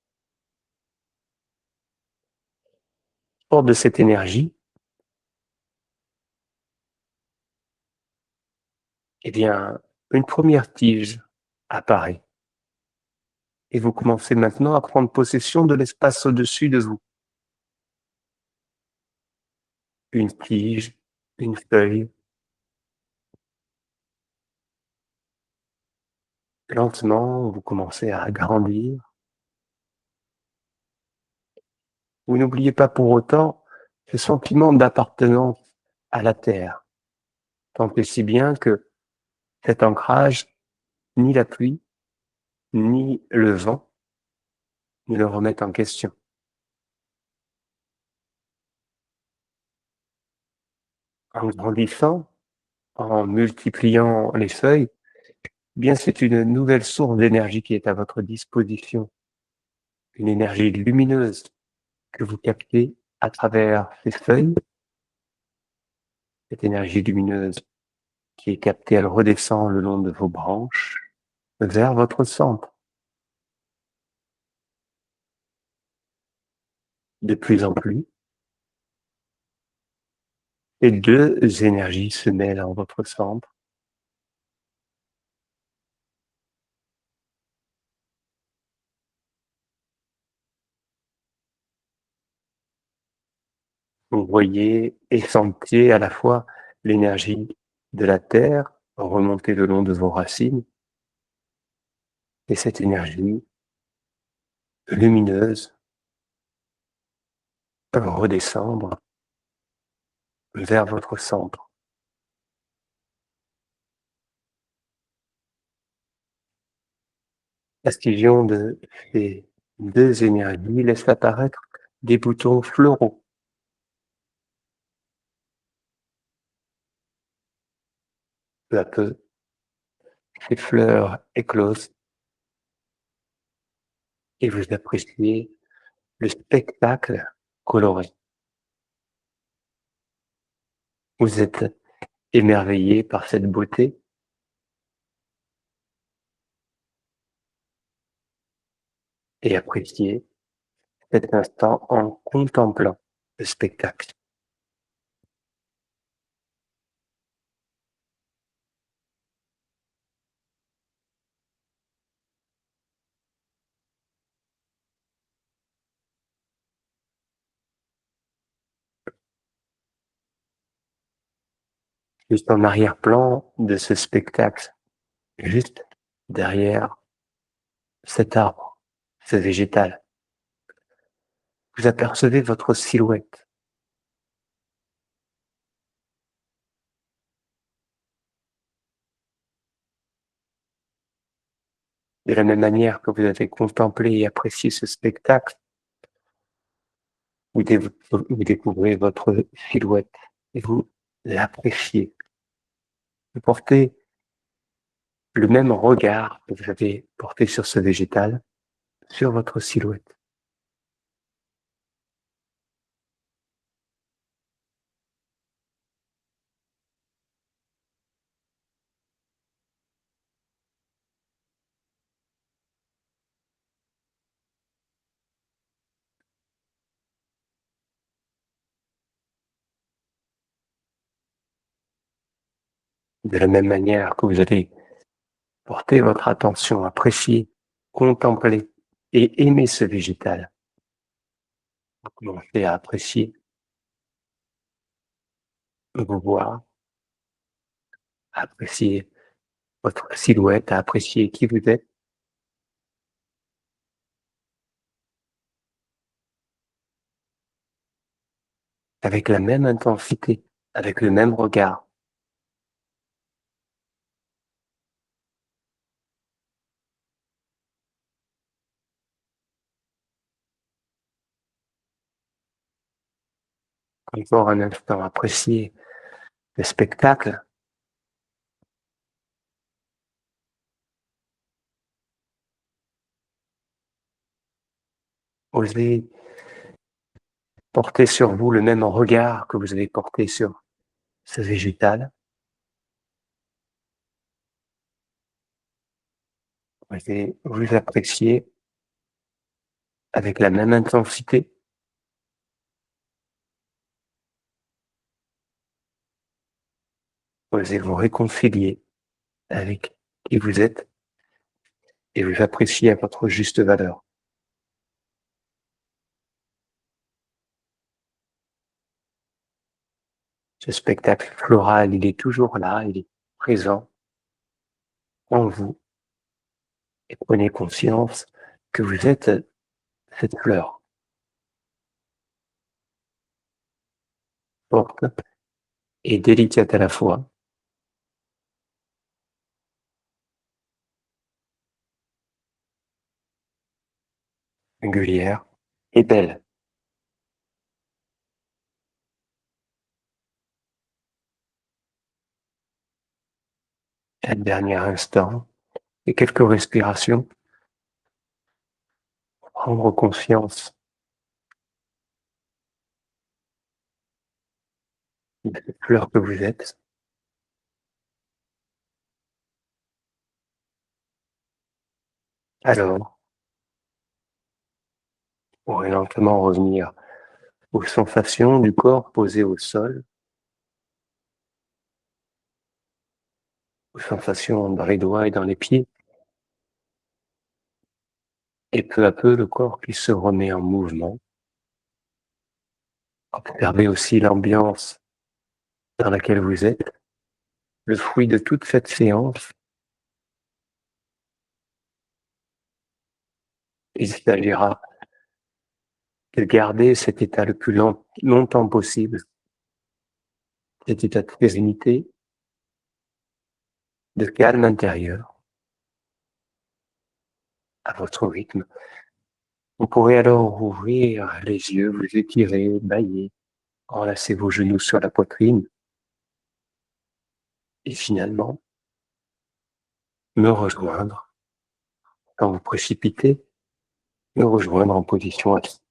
Hors de cette énergie, eh bien, une première tige apparaît. Et vous commencez maintenant à prendre possession de l'espace au-dessus de vous. Une tige, une feuille. Lentement, vous commencez à grandir. Vous n'oubliez pas pour autant ce sentiment d'appartenance à la terre, tant et si bien que cet ancrage, ni la pluie, ni le vent ne le remettent en question. En grandissant, en multipliant les feuilles, eh bien c'est une nouvelle source d'énergie qui est à votre disposition, une énergie lumineuse que vous captez à travers ces feuilles. Cette énergie lumineuse qui est captée, elle redescend le long de vos branches vers votre centre. De plus en plus, les deux énergies se mêlent en votre centre. Vous voyez et sentez à la fois l'énergie de la terre remonter le long de vos racines et cette énergie lumineuse redescendre vers votre centre. La fusion de ces deux énergies laisse apparaître des boutons floraux. Peu à peu, ces fleurs éclosent et vous appréciez le spectacle coloré. Vous êtes émerveillé par cette beauté et appréciez cet instant en contemplant le spectacle. Juste en arrière-plan de ce spectacle, juste derrière cet arbre, ce végétal, vous apercevez votre silhouette. De la même manière que vous avez contemplé et apprécié ce spectacle, vous découvrez votre silhouette et vous l'appréciez. Vous portez le même regard que vous avez porté sur ce végétal, sur votre silhouette. De la même manière que vous allez porter votre attention, apprécier, contempler et aimer ce végétal. Vous commencez à apprécier, vous voir, à apprécier votre silhouette, à apprécier qui vous êtes. Avec la même intensité avec le même regard. Encore un instant, apprécier le spectacle. Osez porter sur vous le même regard que vous avez porté sur ce végétal. Osez vous apprécier avec la même intensité. Osez vous réconcilier avec qui vous êtes et vous apprécier à votre juste valeur. Ce spectacle floral, il est toujours là, il est présent en vous. Et prenez conscience que vous êtes cette fleur forte et délicate à la fois. Singulière et belle. Un dernier instant et quelques respirations pour prendre conscience de cette fleur que vous êtes. Alors, on va lentement revenir aux sensations du corps posé au sol, aux sensations dans les doigts et dans les pieds, et peu à peu le corps qui se remet en mouvement. Observez aussi l'ambiance dans laquelle vous êtes, le fruit de toute cette séance. Il s'agira de garder cet état le plus longtemps possible, cet état de sérénité, de calme intérieur, à votre rythme. Vous pourrez alors ouvrir les yeux, vous étirer, bâiller, enlacer vos genoux sur la poitrine et finalement me rejoindre, quand vous précipitez, me rejoindre en position assise.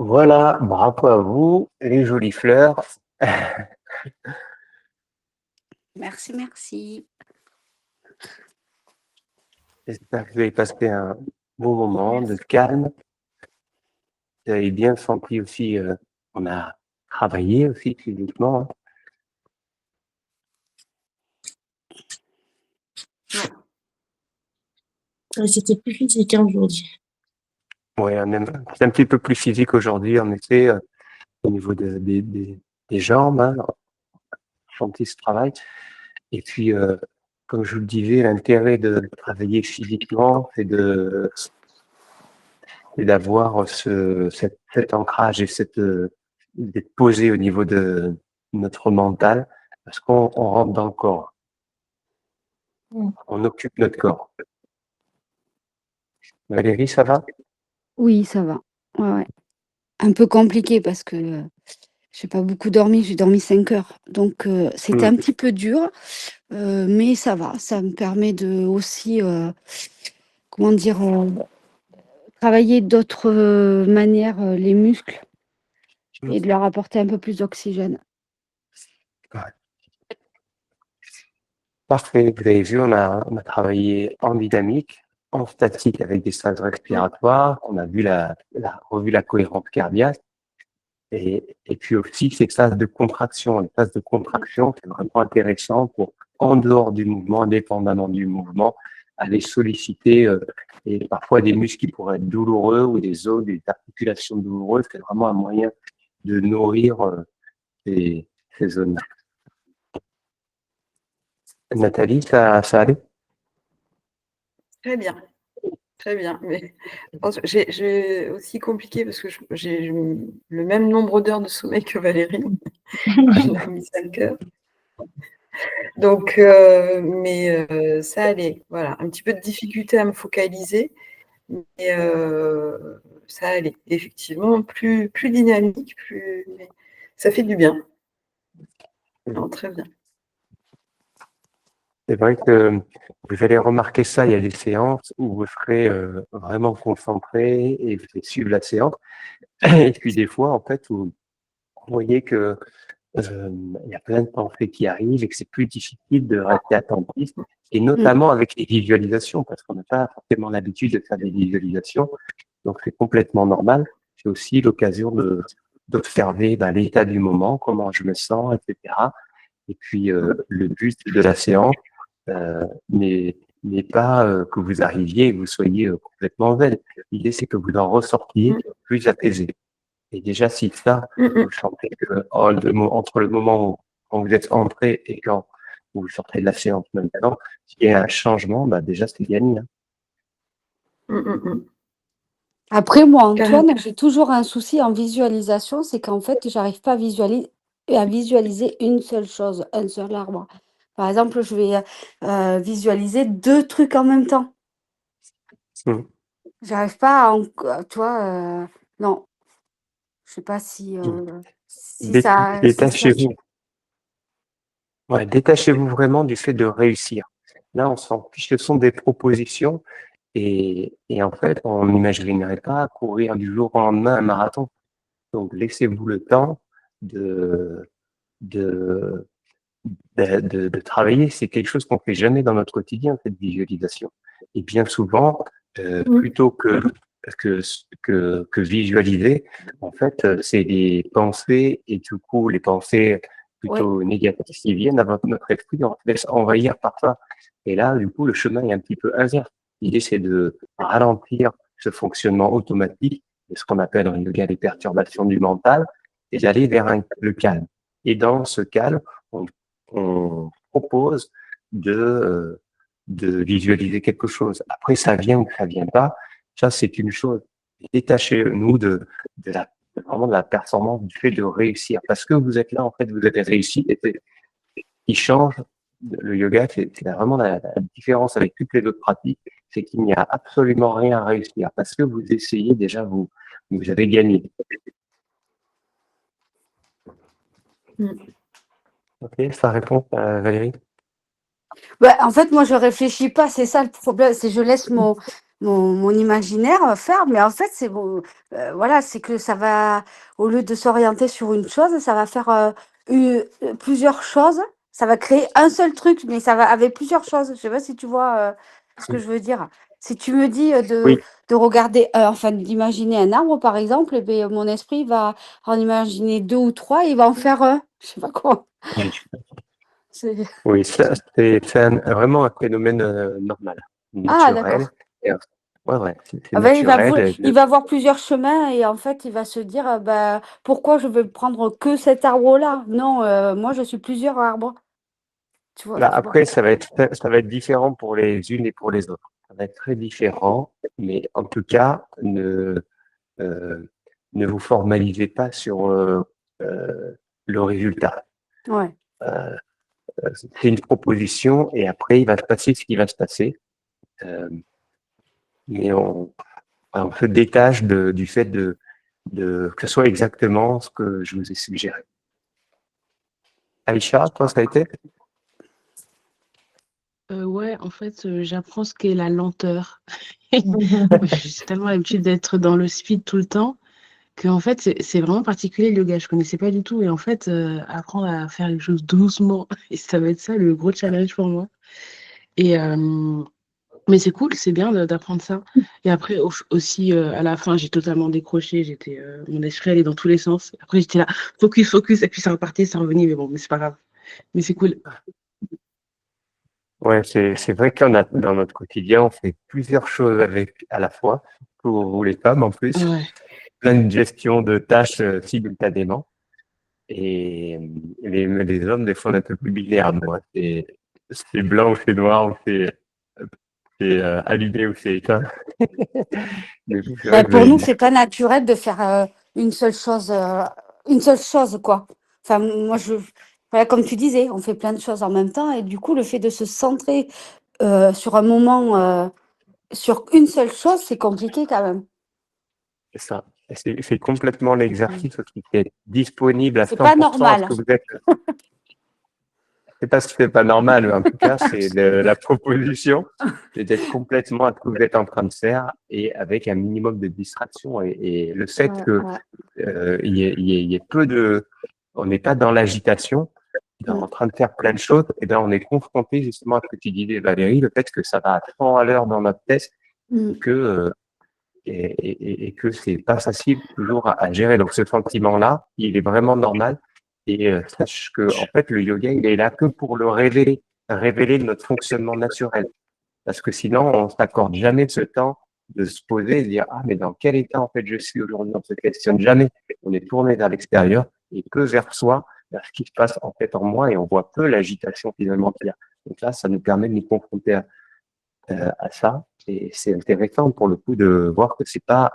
Voilà, bravo à vous, les jolies fleurs. Merci, merci. J'espère que vous avez passé un bon moment de calme. Vous avez bien senti aussi, on a travaillé aussi physiquement. C'était plus physique aujourd'hui. Oui, c'est un petit peu plus physique aujourd'hui, en effet, au niveau des jambes, hein, quand il se travaille. Et puis, comme je vous le disais, l'intérêt de travailler physiquement, c'est d'avoir cet ancrage et d'être posé au niveau de notre mental, parce qu'on rentre dans le corps. On occupe notre corps. Valérie, ça va? Oui, ça va. Ouais, ouais. Un peu compliqué parce que j'ai pas beaucoup dormi, j'ai dormi 5 heures. Donc c'était un petit peu dur, mais ça va. Ça me permet de aussi, comment dire, travailler d'autres manières les muscles et de leur apporter un peu plus d'oxygène. Ouais. Parfait. Vous avez vu, on a travaillé en dynamique, en statique avec des phases respiratoires. On a vu revu la cohérence cardiaque. Et puis aussi, ces phases de contraction. Les phases de contraction, c'est vraiment intéressant pour, en dehors du mouvement, indépendamment du mouvement, aller solliciter et parfois des muscles qui pourraient être douloureux ou des os, des articulations douloureuses. C'est vraiment un moyen de nourrir ces zones. Nathalie, ça allait? Très bien. Très bien. Mais j'ai aussi compliqué parce que j'ai le même nombre d'heures de sommeil que Valérie. J'ai dormi 5 heures. Donc, mais ça allait. Voilà, un petit peu de difficulté à me focaliser, mais ça allait. Effectivement, plus dynamique, mais ça fait du bien. Non, très bien. C'est vrai que vous allez remarquer ça, il y a des séances où vous serez vraiment concentré et vous allez suivre la séance. Et puis des fois, en fait, vous voyez que il y a plein de pensées qui arrivent et que c'est plus difficile de rester attentif, et notamment avec les visualisations, parce qu'on n'a pas forcément l'habitude de faire des visualisations, donc c'est complètement normal. C'est aussi l'occasion d'observer l'état du moment, comment je me sens, etc. Et puis le but de la séance n'est pas que vous arriviez et que vous soyez complètement zen. L'idée, c'est que vous en ressortiez plus apaisé. Et déjà, si ça, vous sentez que entre le moment où quand vous êtes entré et quand vous sortez de la séance maintenant, s'il y a un changement, déjà, c'est gagné. Après, moi, Antoine, j'ai toujours un souci en visualisation, c'est qu'en fait, j'arrive pas à visualiser une seule chose, un seul arbre. Par exemple, je vais visualiser 2 trucs en même temps. J'arrive pas tu vois, non. Je sais pas si ça Détachez-vous. Ouais, détachez-vous vraiment du fait de réussir. Là, on s'en fiche, ce sont des propositions et en fait, on n'imaginerait pas courir du jour au lendemain un marathon. Donc, laissez-vous le temps de travailler. C'est quelque chose qu'on fait jamais dans notre quotidien, cette visualisation. Et bien souvent, plutôt que visualiser, en fait, c'est des pensées et du coup, les pensées plutôt négatives qui viennent à notre esprit, on se laisse envahir par ça. Et là, du coup, le chemin est un petit peu inverse. L'idée, c'est de ralentir ce fonctionnement automatique, ce qu'on appelle en yoga les perturbations du mental, et d'aller vers le calme. Et dans ce calme, on propose de visualiser quelque chose. Après, ça vient ou ça vient pas, ça c'est une chose. Détachez-nous vraiment de la performance, du fait de réussir. Parce que vous êtes là, en fait, vous avez réussi. Et qui change le yoga, c'est vraiment la différence avec toutes les autres pratiques, c'est qu'il n'y a absolument rien à réussir. Parce que vous essayez déjà, vous avez gagné. Ok, ça répond, Valérie? En fait, moi, je réfléchis pas, c'est ça le problème, c'est je laisse mon imaginaire faire, mais en fait, c'est bon, voilà, c'est que ça va, au lieu de s'orienter sur une chose, ça va faire plusieurs choses, ça va créer un seul truc, mais ça va avec plusieurs choses. Je sais pas si tu vois ce que je veux dire. Si tu me dis Oui. de regarder, enfin, d'imaginer un arbre, par exemple, eh bien, mon esprit va en imaginer 2 ou 3, il va en faire un. Je sais pas quoi. Oui, ça, c'est vraiment un phénomène normal, Ah, naturel. d'accord. Ouais, c'est Ah ben, naturel. il va voir plusieurs chemins et en fait, il va se dire, pourquoi je vais prendre que cet arbre-là? Non, moi, je suis plusieurs arbres. Tu vois, Après, ça va être différent pour les unes et pour les autres. Ça va être très différent, mais en tout cas, ne vous formalisez pas sur le résultat. Ouais. C'est une proposition et après, il va se passer ce qui va se passer. Mais on se détache du fait que ce soit exactement ce que je vous ai suggéré. Aïcha, toi, ça a été? Ouais, en fait, j'apprends ce qu'est la lenteur. J'ai tellement l'habitude d'être dans le speed tout le temps que en fait, c'est vraiment particulier le yoga. Je connaissais pas du tout. Et en fait, apprendre à faire les choses doucement, et ça va être ça le gros challenge pour moi. Et, mais c'est cool, c'est bien d'apprendre ça. Et après, aussi, à la fin, j'ai totalement décroché. Mon esprit allait dans tous les sens. Après, j'étais là, focus, focus. Et puis, ça repartait, ça revenait. Mais bon, mais c'est pas grave. Mais c'est cool. Ouais, c'est vrai qu'on a dans notre quotidien, on fait plusieurs choses à la fois, pour les femmes en plus, Ouais. plein de gestion de tâches simultanément. Et les hommes, des fois, on est un peu plus binaires, nous, hein. C'est blanc ou c'est noir, ou c'est allumé ou c'est éteint. Mais c'est vrai Ben, que vous pour avez nous, dit. c'est pas naturel de faire une seule chose, quoi. Enfin, moi, voilà, comme tu disais, on fait plein de choses en même temps et du coup, le fait de se centrer sur un moment, sur une seule chose, c'est compliqué quand même. C'est ça. Et c'est complètement l'exercice qui est disponible à C'est pas 100% à ce normal. que vous êtes. C'est pas ce qui n'est pas normal, mais en tout cas, c'est la proposition, c'est d'être complètement à ce que vous êtes en train de faire et avec un minimum de distraction. Et le fait Ouais, que ouais. il y ait peu de, on n'est pas dans l'agitation, en train de faire plein de choses, et ben on est confronté justement à ce que tu disais, Valérie, le fait que ça va à 100 à l'heure dans notre test, Mm. et que c'est pas facile toujours à gérer. Donc ce sentiment-là, il est vraiment normal. Et sache que en fait le yoga, il est là que pour le révéler notre fonctionnement naturel. Parce que sinon, on s'accorde jamais ce temps de se poser et de dire ah mais dans quel état en fait je suis aujourd'hui. On se questionne jamais. On est tourné vers l'extérieur et que vers soi, vers ce qui se passe en fait en moi, et on voit peu l'agitation finalement qu'il y a. Donc là, ça nous permet de nous confronter à ça. Et c'est intéressant pour le coup de voir que c'est pas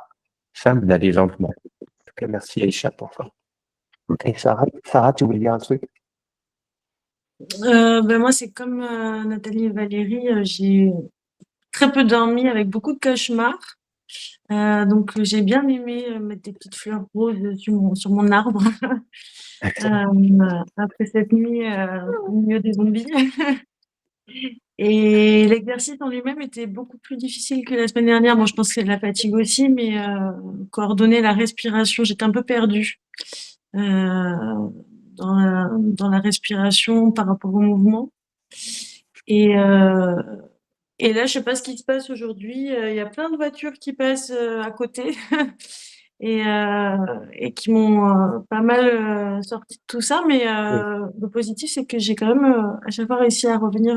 simple d'aller lentement. En tout cas, merci Aïcha pour ça. Et Sarah, tu voulais dire un truc? Ben moi, c'est comme Nathalie et Valérie, j'ai très peu dormi avec beaucoup de cauchemars. Donc, j'ai bien aimé mettre des petites fleurs roses sur mon arbre après cette nuit au milieu des zombies. Et l'exercice en lui-même était beaucoup plus difficile que la semaine dernière. Bon, je pense que c'est de la fatigue aussi, mais coordonner la respiration, j'étais un peu perdue dans la respiration par rapport au mouvement. Et, euh, et là, je sais pas ce qui se passe aujourd'hui. Il y a plein de voitures qui passent à côté et qui m'ont pas mal sorti de tout ça. Mais le positif, c'est que j'ai quand même à chaque fois réussi à revenir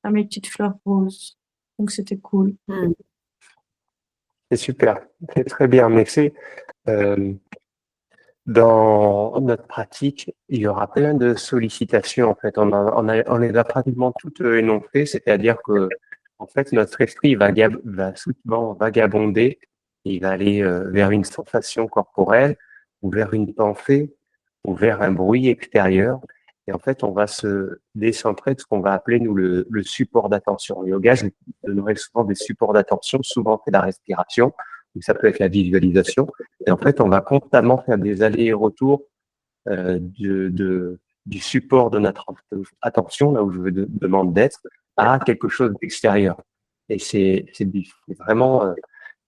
à mes petites fleurs roses. Donc c'était cool. Mm. C'est super, c'est très bien. Mais euh, dans notre pratique, il y aura plein de sollicitations. En fait, on les a pratiquement toutes énoncées, c'est-à-dire que en fait, notre esprit va souvent vagabonder. Il va aller vers une sensation corporelle, ou vers une pensée, ou vers un bruit extérieur. Et en fait, on va se décentrer de ce qu'on va appeler, nous, le support d'attention. En yoga, je donnerai souvent des supports d'attention. Souvent, c'est la respiration, ou ça peut être la visualisation. Et en fait, on va constamment faire des allers et retours du support de notre attention, là où je vous demande d'être, à quelque chose d'extérieur. Et c'est vraiment,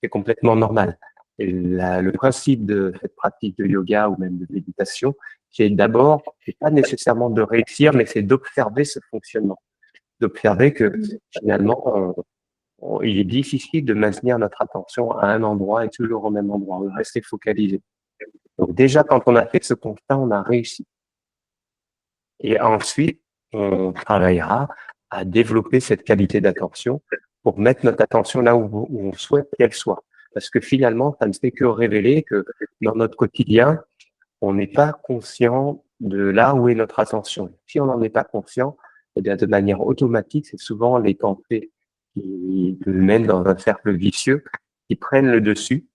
c'est complètement normal. Et le principe de cette pratique de yoga ou même de méditation, c'est d'abord, c'est pas nécessairement de réussir, mais c'est d'observer ce fonctionnement, d'observer que finalement, il est difficile de maintenir notre attention à un endroit et toujours au même endroit, de rester focalisé. Donc déjà, quand on a fait ce constat, on a réussi. Et ensuite, on travaillera à développer cette qualité d'attention pour mettre notre attention là où on souhaite qu'elle soit. Parce que finalement, ça ne fait que révéler que dans notre quotidien, on n'est pas conscient de là où est notre attention. Si on n'en est pas conscient, eh bien, de manière automatique, c'est souvent les pensées qui nous mènent dans un cercle vicieux, qui prennent le dessus.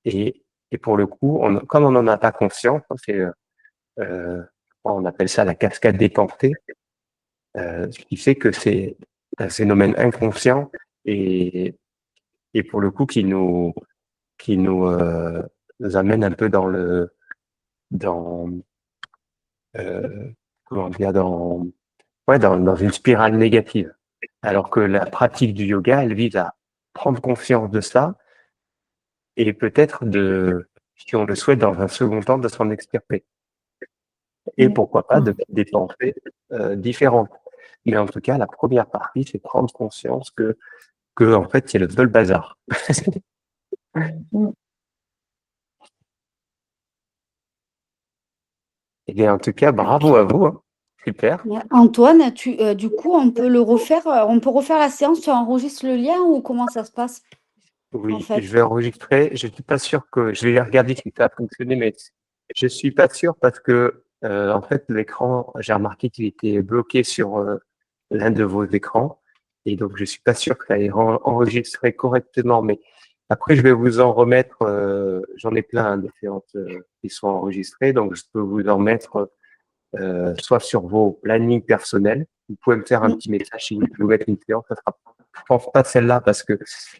Et pour le coup, comme on n'en a pas conscience, euh, on appelle ça la cascade des pensées, ce qui fait que c'est un phénomène inconscient et, et pour le coup qui nous amène un peu dans comment dire dans une spirale négative. Alors que la pratique du yoga, elle vise à prendre conscience de ça et peut-être si on le souhaite dans un second temps, de s'en extirper. Et pourquoi pas de des pensées différentes. Mais en tout cas, la première partie, c'est prendre conscience que en fait, c'est le bazar. Et bien, en tout cas, bravo à vous. Hein. Super. Antoine, du coup, on peut le refaire, on peut refaire la séance, tu enregistres le lien ou comment ça se passe en Oui, fait? je vais enregistrer. Je suis pas sûr que je vais regarder si ça a fonctionné, mais je suis pas sûr parce que en fait l'écran, j'ai remarqué qu'il était bloqué sur l'un de vos écrans et donc je suis pas sûr que ça ait enregistré correctement. Mais après, je vais vous en remettre. J'en ai plein hein, de séances qui sont enregistrées, donc je peux vous en mettre soit sur vos plannings personnels. Vous pouvez me faire un petit message si vous voulez vous mettre une séance. Ça sera, je pense pas celle-là parce que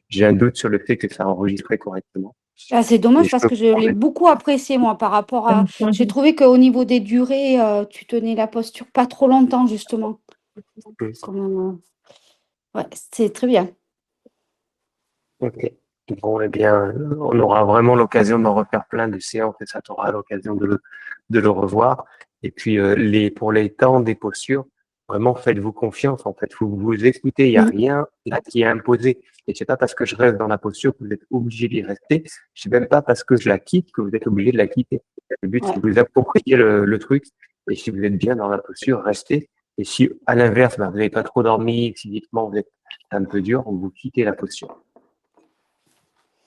j'ai un doute sur le fait que ça a enregistré correctement. Ah, c'est Et dommage je parce peux que je vous l'ai remettre. beaucoup apprécié, moi, par rapport à. J'ai trouvé qu'au niveau des durées, tu tenais la posture pas trop longtemps, justement. Comme, ouais, c'est très bien. Ok. Bon, eh bien, on aura vraiment l'occasion d'en refaire plein de séances et ça t'aura l'occasion de le revoir. Et puis, pour les temps des postures, vraiment, faites-vous confiance. En fait, vous écoutez, il n'y a rien là qui est imposé. Et c'est pas parce que je reste dans la posture que vous êtes obligé d'y rester. C'est même pas parce que je la quitte que vous êtes obligé de la quitter. Le but, c'est de vous approprier le truc. Et si vous êtes bien dans la posture, restez. Et si, à l'inverse, vous n'avez pas trop dormi, physiquement, vous êtes un peu dur, vous quittez la posture.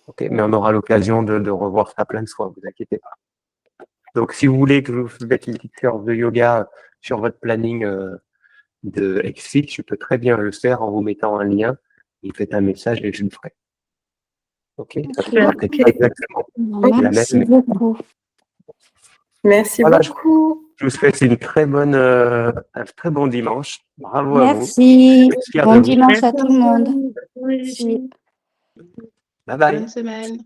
Okay, mais on aura l'occasion de revoir ça plein de fois, vous inquiétez pas. Donc, si vous voulez que je vous mette une petite séance de yoga sur votre planning de XFIT, je peux très bien le faire en vous mettant un lien. Vous faites un message et je le ferai. Ok, ça sera peut-être pas exactement la Merci même. beaucoup. Merci Voilà, beaucoup. je vous souhaite un très bon dimanche. Bravo à vous. Merci. Je suis fier Bon de vous. dimanche à tout le monde. Merci. Bye bye. Bonne semaine.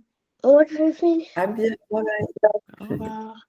À bientôt. Au revoir.